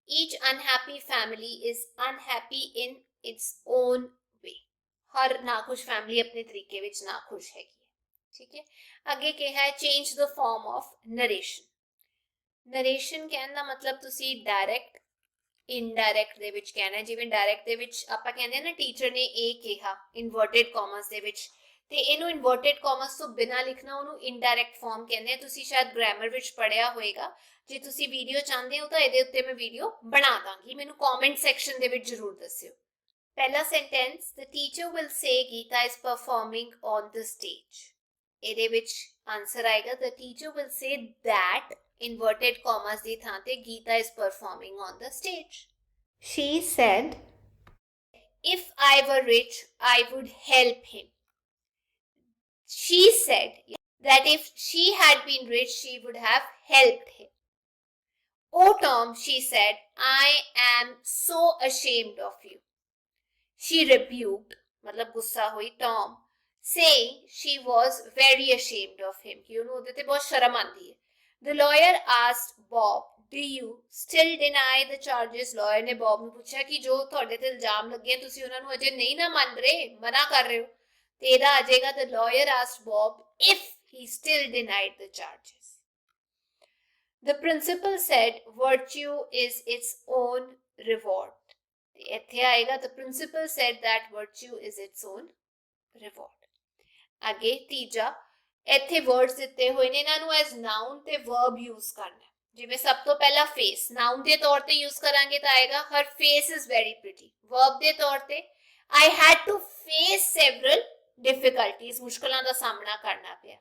Each unhappy family is unhappy in its own way. हर नाखुश फैमिली अपने तरीके विच नाखुश हैगी है, ठीक है। अगे कहा है change the form of narration. Narration कहने का मतलब तुसी डायरेक्ट इनडायरेक्ट ਦੇ ਵਿੱਚ ਕਹਿਣਾ, ਜਿਵੇਂ ਡਾਇਰੈਕਟ ਦੇ ਵਿੱਚ ਆਪਾਂ ਕਹਿੰਦੇ ਨਾ ਟੀਚਰ ਨੇ ਇਹ ਕਿਹਾ ਇਨਵਰਟਡ ਕਾਮਸ ਦੇ ਵਿੱਚ, ਤੇ ਇਹਨੂੰ ਇਨਵਰਟਡ ਕਾਮਸ ਤੋਂ ਬਿਨਾ ਲਿਖਣਾ ਉਹਨੂੰ ਇਨਡਾਇਰੈਕਟ ਫਾਰਮ ਕਹਿੰਦੇ ਆ। ਤੁਸੀਂ ਸ਼ਾਇਦ ਗ੍ਰਾਮਰ ਵਿੱਚ ਪੜਿਆ ਹੋਵੇਗਾ। ਜੇ ਤੁਸੀਂ ਵੀਡੀਓ ਚਾਹੁੰਦੇ ਹੋ ਤਾਂ ਇਹਦੇ ਉੱਤੇ ਮੈਂ ਵੀਡੀਓ ਬਣਾ ਦਾਂਗੀ, ਮੈਨੂੰ ਕਮੈਂਟ ਸੈਕਸ਼ਨ ਦੇ ਵਿੱਚ ਜ਼ਰੂਰ ਦੱਸਿਓ। ਪਹਿਲਾ sentence, the teacher will say Geeta is performing on the stage. ਇਹਦੇ ਵਿੱਚ ਆਨਸਰ ਆਏਗਾ the teacher will say that inverted commas ਦੀ ਥਾਂ ਤੇ Geeta is performing on the stage. She said, if I were rich, I would help him. She said that if she had been rich, she would have helped him. Oh Tom, she said, I am so ashamed of you. She rebuked, मतलब गुस्सा हुई Tom, saying she was very ashamed of him, कि उन्हें ਉਹਦੇ ਤੇ बहुत शर्म आती है। The lawyer asked Bob, do you still deny the charges? Lawyer ने Bob ਨੂੰ ਪੁੱਛਿਆ ਕਿ ਜੋ ਤੁਹਾਡੇ ਤੇ ਇਲਜ਼ਾਮ ਲੱਗੇ ਤੁਸੀਂ ਉਹਨਾਂ ਨੂੰ ਅਜੇ ਨਹੀਂ ਨਾ ਮੰਨ ਰਹੇ, ਮਨਾ ਕਰ ਰਹੇ ਹੋ। ਤੇ ਇਹਦਾ ਆ ਜਾਏਗਾ the lawyer asked Bob if he still denied the charges. The principal said virtue is its own reward. ਤੇ ਇੱਥੇ ਆਏਗਾ the principal said that virtue is its own reward. ਅੱਗੇ ਤੀਜਾ, ਇੱਥੇ वर्ड्स ਦਿੱਤੇ ਹੋਏ ਨੇ, ਇਹਨਾਂ ਨੂੰ ਐਜ਼ ਨਾउन ਤੇ वर्ब यूज करना। जिवें सब तो पहला फेस नाउन के तौर पे यूज करांगे तो आएगा her face is very pretty. Verb के तौर पे I had to face several difficulties, मुश्किलों का सामना करना पिया।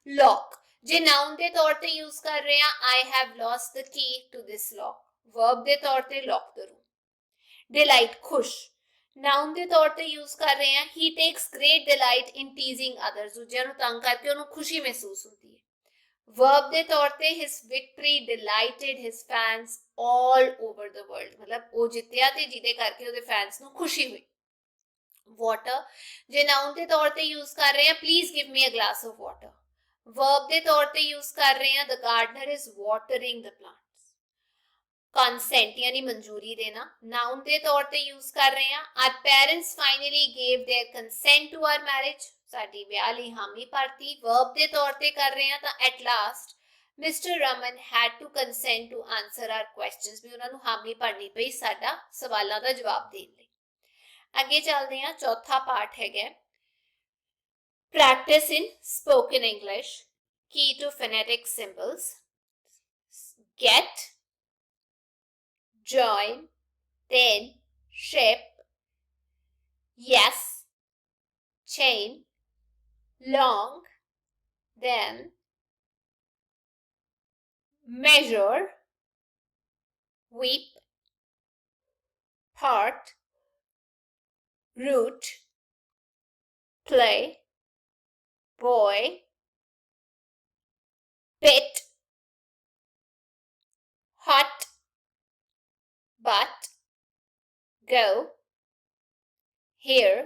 लॉक, जे नाउन के तौर पे यूज कर रहे हैं I have lost the key to this lock. Verb के तौर पे लॉक द रूम। डिलाइट, खुश, नाउन के तौर पे यूज कर रहे हैं he takes great delight in teasing others, दूसरों को तंग करके उन्हें खुशी महसूस होती है। वर्ब के तौर पे his victory delighted his fans all over the world, मतलब वो जितया ते जिदे करके ਉਹਦੇ फैंस ਨੂੰ खुशी हुई। water, जे नाउन के तौर पे यूज कर रहे हैं please give me a glass of water. Verb के तौर पे यूज कर रहे हैं the gardener is watering the plants। consent यानी मंजूरी देना, नाउन के तौर पे यूज कर रहे हैं our parents finally gave their consent to our marriage, साडी ब्याह लई हामी भरती। वर्ब के तौर पे कर रहे हैं तो at last mister Raman had to consent to answer our questions, भी उन्होंने हामी भरनी पई साडा सवालों का जवाब देने लई। अगे चलते हैं, चौथा पार्ट है practice in spoken English, key to phonetic symbols. Get, join, then, ship, yes, chain, long, then, measure, weep, part, root, play, boy, bit, hot, but, go, here,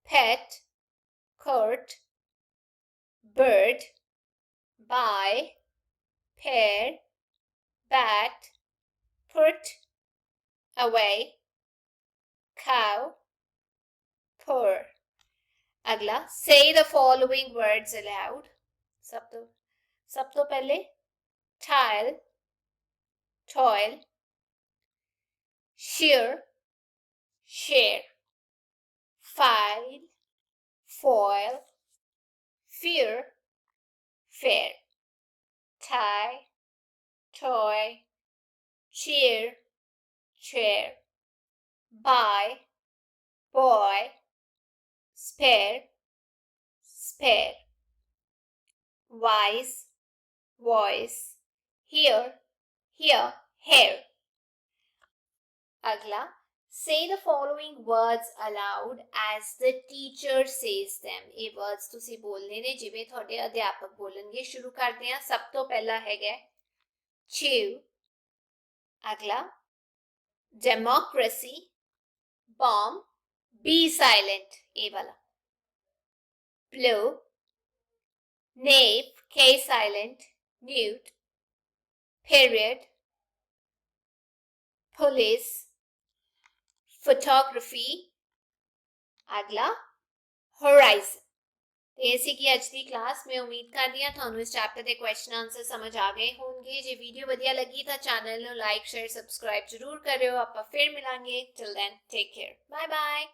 pet, court, bird, buy, pair, bat, put, away, cow, pour। अगला, say the following words aloud। सब तो पहले tile, toil, shear, share, file, foil, fear, fair, tie, toy, cheer, chair, buy, boy, spare, spare, wise, voice, here, here, hair। अगला, say the following words aloud as the teacher says them। ये words तुसी बोलने ने जिवें थोड़े अध्यापक बोलणगे। शुरू करते हैं, सब तो पहला है chew। अगला, democracy, bomb, be silent, ये वाला। blow, knave, k silent, mute, period, police, photography, अगला horizon। ਤੇ ਇਸੇ ਕੀ ਅੱਜ ਦੀ ਕਲਾਸ ਮੈਂ ਉਮੀਦ ਕਰਦੀ ਹਾਂ ਤੁਹਾਨੂੰ ਇਸ ਚੈਪਟਰ ਦੇ ਕੁਐਸਚਨ ਆਨਸਰ ਸਮਝ ਆ ਗਏ ਹੋਣਗੇ। ਜੇ ਵੀਡੀਓ ਵਧੀਆ ਲੱਗੀ ਤਾਂ ਚੈਨਲ ਨੂੰ ਲਾਈਕ ਸ਼ੇਅਰ ਸਬਸਕ੍ਰਾਈਬ ਜ਼ਰੂਰ ਕਰਿਓ। ਆਪਾਂ ਫਿਰ ਮਿਲਾਂਗੇ। Till then take care, bye bye.